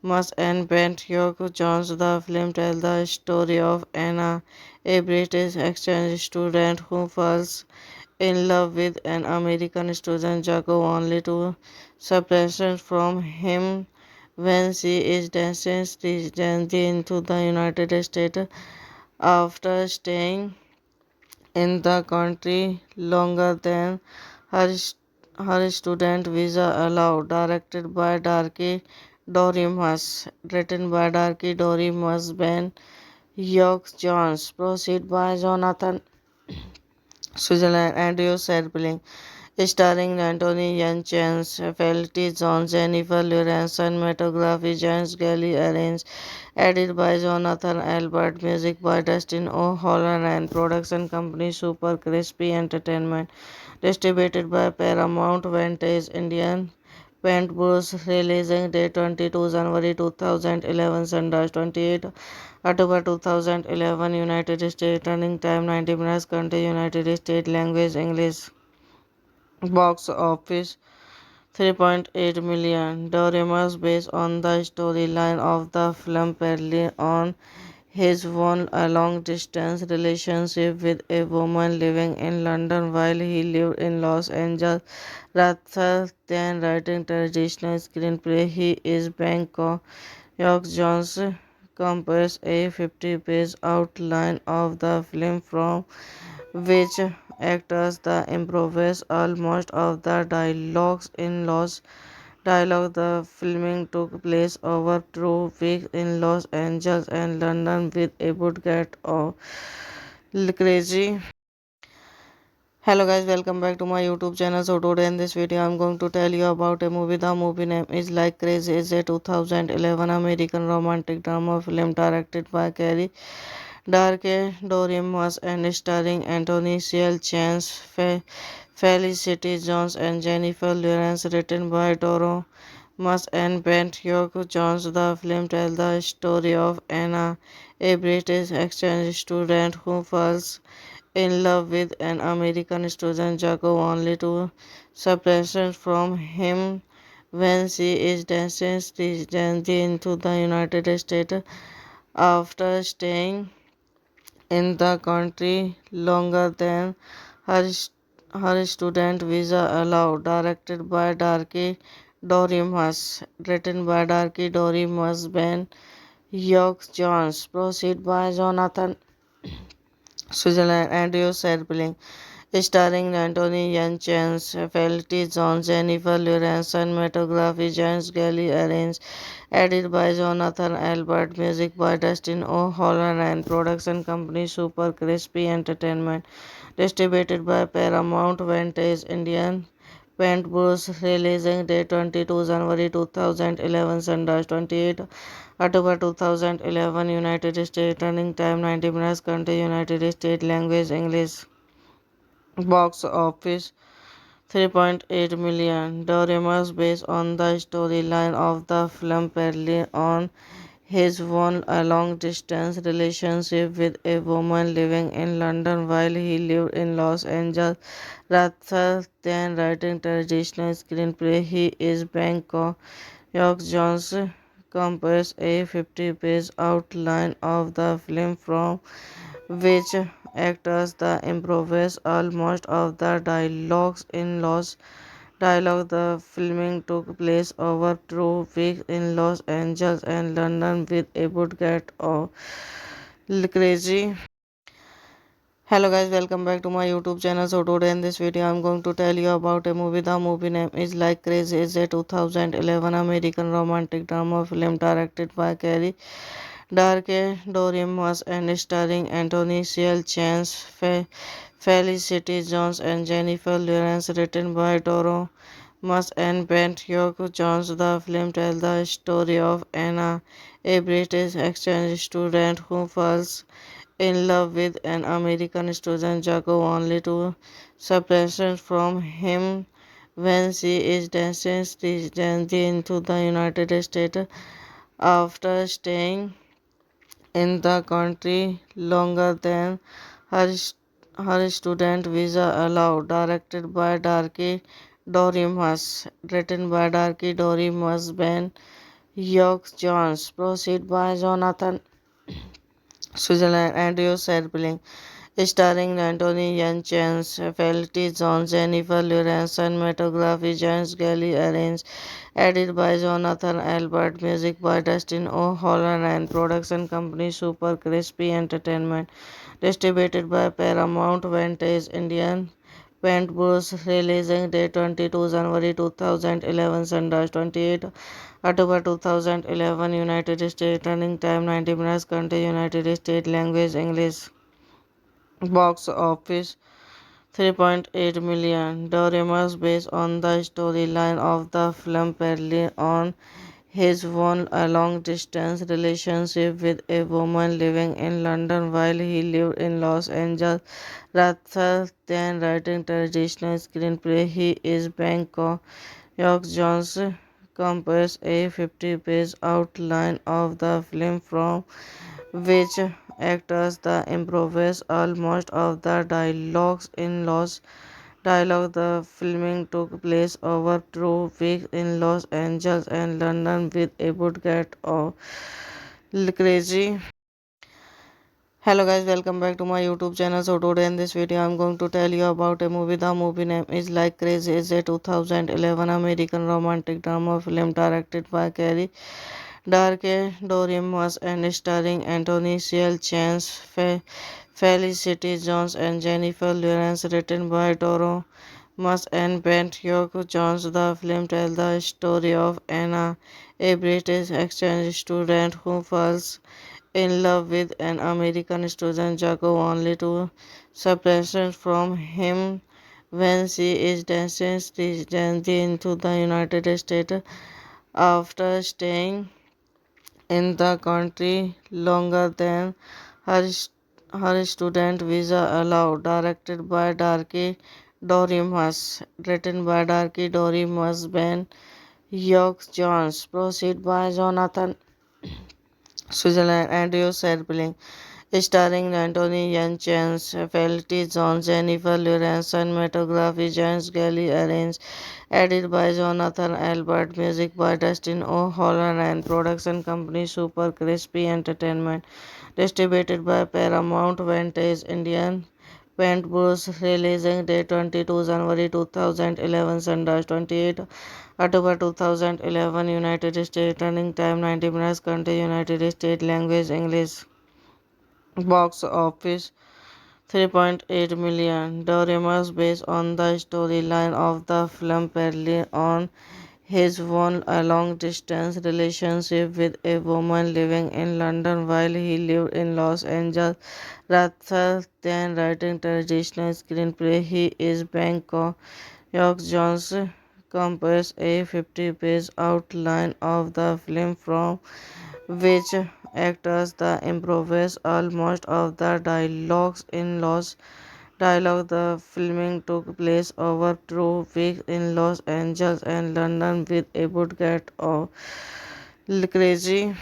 A: Mas and Bent Hugh Jones. The film tells the story of Anna, a British exchange student who falls in love with an American student, Jacob, only to separate from him when she is destined into the United States after staying in the country longer than her Her Student Visa Allowed, directed by Darky Dorimus, written by Darky Dorimus, Ben York Jones, proceed by Jonathan Switzerland, Andrew Serpling, starring Anthony Yunchens, Felicity Jones, Jennifer Lawrence, cinematography James Galley arranged, edited by Jonathan Albert, music by Dustin O'Halloran, production company Super Crispy Entertainment, distributed by Paramount Vantage Indian Paint Bruce, releasing date 22 January 2011, Sunrise 28 October 2011, United States, running time 90 minutes, country United States, language English, box office 3.8 million. Doremus, based on the storyline of the film, Perry on his won a long-distance relationship with a woman living in London while he lived in Los Angeles. Rather than writing traditional screenplay, he is Bangkok. York Jones composed a 50-page outline of the film from which actors the improvise almost of the dialogues in Los Dialogue. The filming took place over 2 weeks in Los Angeles and London with a budget of crazy. Hello guys, welcome back to my YouTube channel. So today in this video I'm going to tell you about a movie. The movie name is Like Crazy. It's a 2011 American romantic drama film directed by Carrie Darke Dorimus and starring Anthony Ciel Chance, Felicity Jones and Jennifer Lawrence, written by Doro Mas and Bent York Jones. The film tells the story of Anna, a British exchange student who falls in love with an American student, Jacob, only to separate from him when she is destined into the United States after staying in the country longer than her, her student visa allowed. Directed by Darky Dorimus, written by Darky Dorimus, Ben York Jones, proceed by Jonathan Switzerland, Andrew Serpling, starring Anthony Yunchens, Felicity Jones, Jennifer Lawrence, cinematography James Galley arranged, edited by Jonathan Albert, music by Dustin O'Halloran, production company Super Crispy Entertainment, distributed by Paramount Vantage Indian Paint Bruce, releasing date 22 January 2011, Sunrise 28 October 2011, United States, running time 90 minutes, country United States, language English, box office 3.8 million. Doremus, based on the storyline of the film, Perry on his won a long-distance relationship with a woman living in London while he lived in Los Angeles. Rather than writing traditional screenplay, he is Bangkok. York Jones composed a 50-page outline of the film from which actors the improvise almost of the dialogues in Los Dialogue. The filming took place over 2 weeks in Los Angeles and London with a budget of crazy. Hello guys, welcome back to my YouTube channel. So today in this video I'm going to tell you about a movie. The movie name is Like Crazy. It's a 2011 American romantic drama film directed by Carrie Darke Dorimus and starring Anthony Ciel Chance, Felicity Jones and Jennifer Lawrence, written by Doro Mas and Bent York Jones. The film tells the story of Anna, a British exchange student who falls in love with an American student, Jacob, only to separate from him when she is destined into the United States after staying in the country longer than her, her student visa allowed. Directed by Darky Dorimus, written by Darky Dorimus, Ben York Jones, proceed by Jonathan Switzerland, Andrew Serpling, starring Anthony Yunchens, Felicity Jones, Jennifer Lawrence, cinematography James Galley arranged, edited by Jonathan Albert, music by Dustin O'Halloran, production company Super Crispy Entertainment, distributed by Paramount Vantage Indian Paintbrush, releasing date 22 January 2011, Sunrise 28 October 2011, United States, running time 90 minutes, country United States, language English, box office 3.8 million. Doremus, based on the storyline of the film, Perlin on his won a long-distance relationship with a woman living in London while he lived in Los Angeles. Rather than writing traditional screenplay, he is Bangkok. York Jones composed a 50-page outline of the film from which actors the improvise almost of the dialogues in Los Dialogue. The filming took place over 2 weeks in Los Angeles and London with a budget of crazy. Hello guys, welcome back to my YouTube channel. So today in this video I'm going to tell you about a movie. The movie name is Like Crazy. It's a 2011 American romantic drama film directed by Carrie Darke Dorimus and starring Anthony Ciel Chance, Felicity Jones and Jennifer Lawrence, written by Doro Mas and Bent York Jones. The film tells the story of Anna, a British exchange student who falls in love with an American student, Jacob, only to separate from him when she is destined into the United States after staying in the country longer than her, her student visa allowed. Directed by Darky Dorimus, written by Darky Dorimus, Ben York Jones, proceed by Jonathan Switzerland, Andrew Serpling, starring Anthony Chance, Felicity Jones, Jennifer Lawrence, cinematography James Galley, arranged, edited by Jonathan Albert, music by Dustin O'Halloran, and production company Super Crispy Entertainment, distributed by Paramount Vantage Indian. Paintbrush, releasing date 22 January 2011, Sunrise 28 October 2011, United States, running time 90 minutes, country United States, language English, box office 3.8 million. Doremus, based on the storyline of the film, Perlin on his won a long-distance relationship with a woman living in London while he lived in Los Angeles. Rather than writing traditional screenplay, he is Bangkok. York Jones composed a 50-page outline of the film from which actors the improvise almost of the dialogues in Los Dialogue. The filming took place over 2 weeks in Los Angeles and London with a budget of crazy.